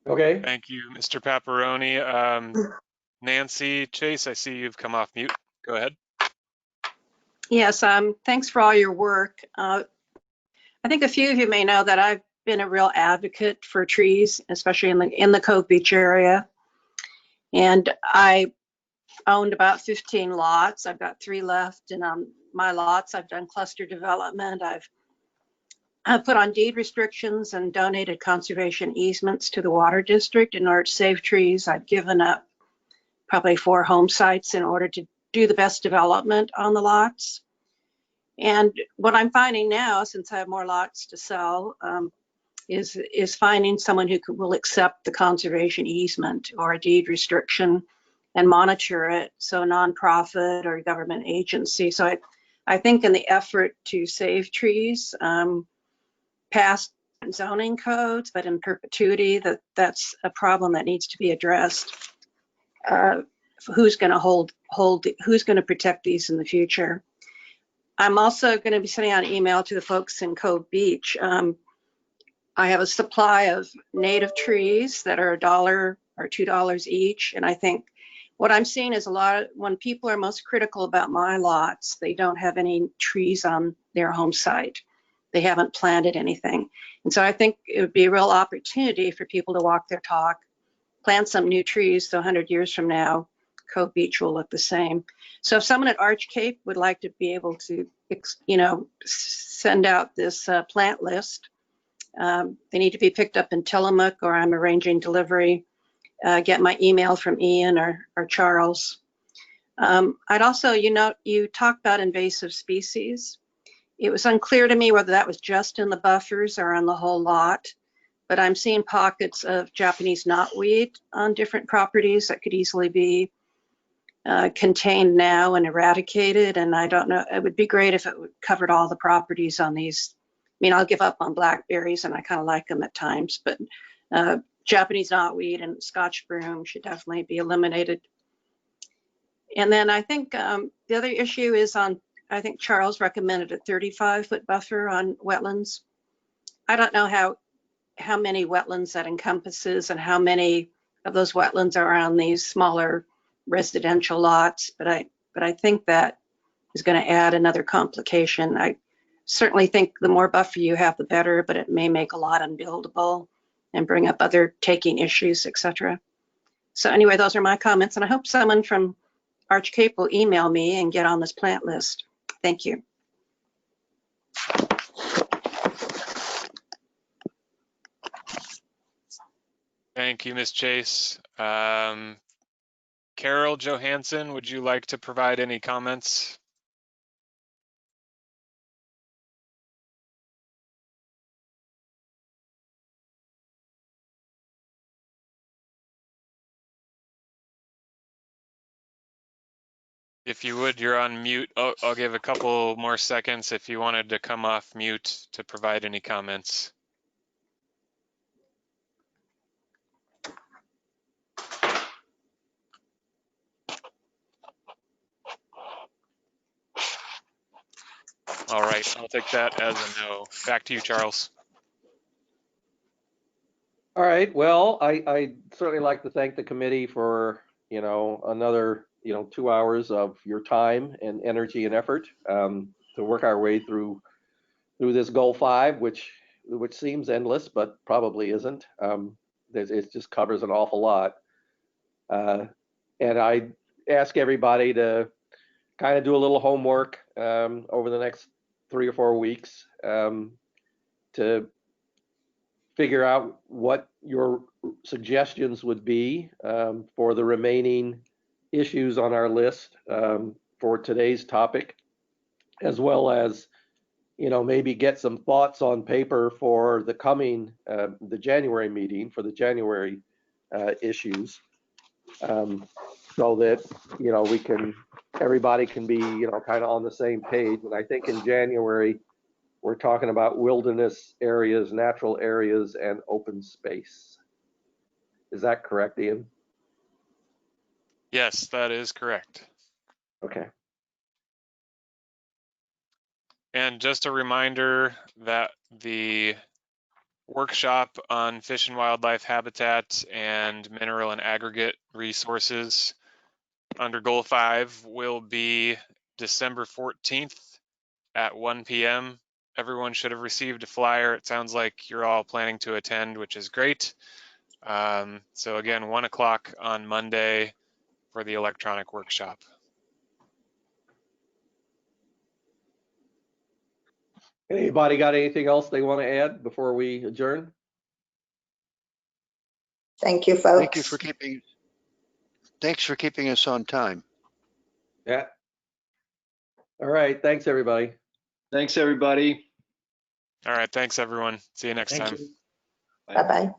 Okay. Thank you, Mr. Paparoni. Nancy Chase, I see you've come off mute. Go ahead. Yes, thanks for all your work. I think a few of you may know that I've been a real advocate for trees, especially in the Cove Beach area. And I owned about 15 lots. I've got 3 left, and on my lots, I've done cluster development. I've put on deed restrictions and donated conservation easements to the water district in order to save trees. I've given up probably 4 home sites in order to do the best development on the lots. And what I'm finding now, since I have more lots to sell, is finding someone who will accept the conservation easement or a deed restriction and monitor it. So a nonprofit or a government agency. So I think in the effort to save trees, past zoning codes, but in perpetuity, that's a problem that needs to be addressed. who's going to who's going to protect these in the future. I'm also going to be sending out an email to the folks in Cove Beach. I have a supply of native trees that are $1 or $2 each. And I think what I'm seeing is when people are most critical about my lots, they don't have any trees on their home site. They haven't planted anything. And so I think it would be a real opportunity for people to walk their talk, plant some new trees, so 100 years from now, Cove Beach will look the same. So if someone at Arch Cape would like to be able to, send out this plant list, they need to be picked up in Tillamook, or I'm arranging delivery. Get my email from Ian or Charles. I'd also, you talked about invasive species. It was unclear to me whether that was just in the buffers or on the whole lot, but I'm seeing pockets of Japanese knotweed on different properties that could easily be contained now and eradicated. And I don't know, it would be great if it covered all the properties on these. I mean, I'll give up on blackberries and I kind of like them at times, but Japanese knotweed and Scotch broom should definitely be eliminated. And then I think the other issue is I think Charles recommended a 35-foot buffer on wetlands. I don't know how many wetlands that encompasses and how many of those wetlands are on these smaller residential lots, but I think that is going to add another complication. I certainly think the more buffer you have, the better, but it may make a lot unbuildable and bring up other taking issues, etc. So anyway, those are my comments, and I hope someone from Arch Cape will email me and get on this plant list. Thank you. Thank you, Ms. Chase. Carol Johansson, would you like to provide any comments? If you would, you're on mute. Oh, I'll give a couple more seconds if you wanted to come off mute to provide any comments. All right, I'll take that as a no. Back to you, Charles. All right, well, I certainly like to thank the committee for, another, 2 hours of your time and energy and effort to work our way through this goal 5, which seems endless, but probably isn't. It just covers an awful lot. And I ask everybody to kind of do a little homework over the next 3 or 4 weeks to figure out what your suggestions would be for the remaining issues on our list for today's topic, as well as, maybe get some thoughts on paper for the coming, the January meeting for the January issues, so that, everybody can be, kind of on the same page. And I think in January, we're talking about wilderness areas, natural areas, and open space. Is that correct, Ian? Yes, that is correct. Okay. And just a reminder that the workshop on fish and wildlife habitat and mineral and aggregate resources under Goal 5 will be December 14th at 1 p.m. Everyone should have received a flyer. It sounds like you're all planning to attend, which is great. So again, 1 o'clock on Monday for the electronic workshop. Anybody got anything else they want to add before we adjourn? Thank you, folks. Thanks for keeping us on time. Yeah. All right. Thanks, everybody. Thanks, everybody. All right, thanks everyone. See you next time. Bye-bye.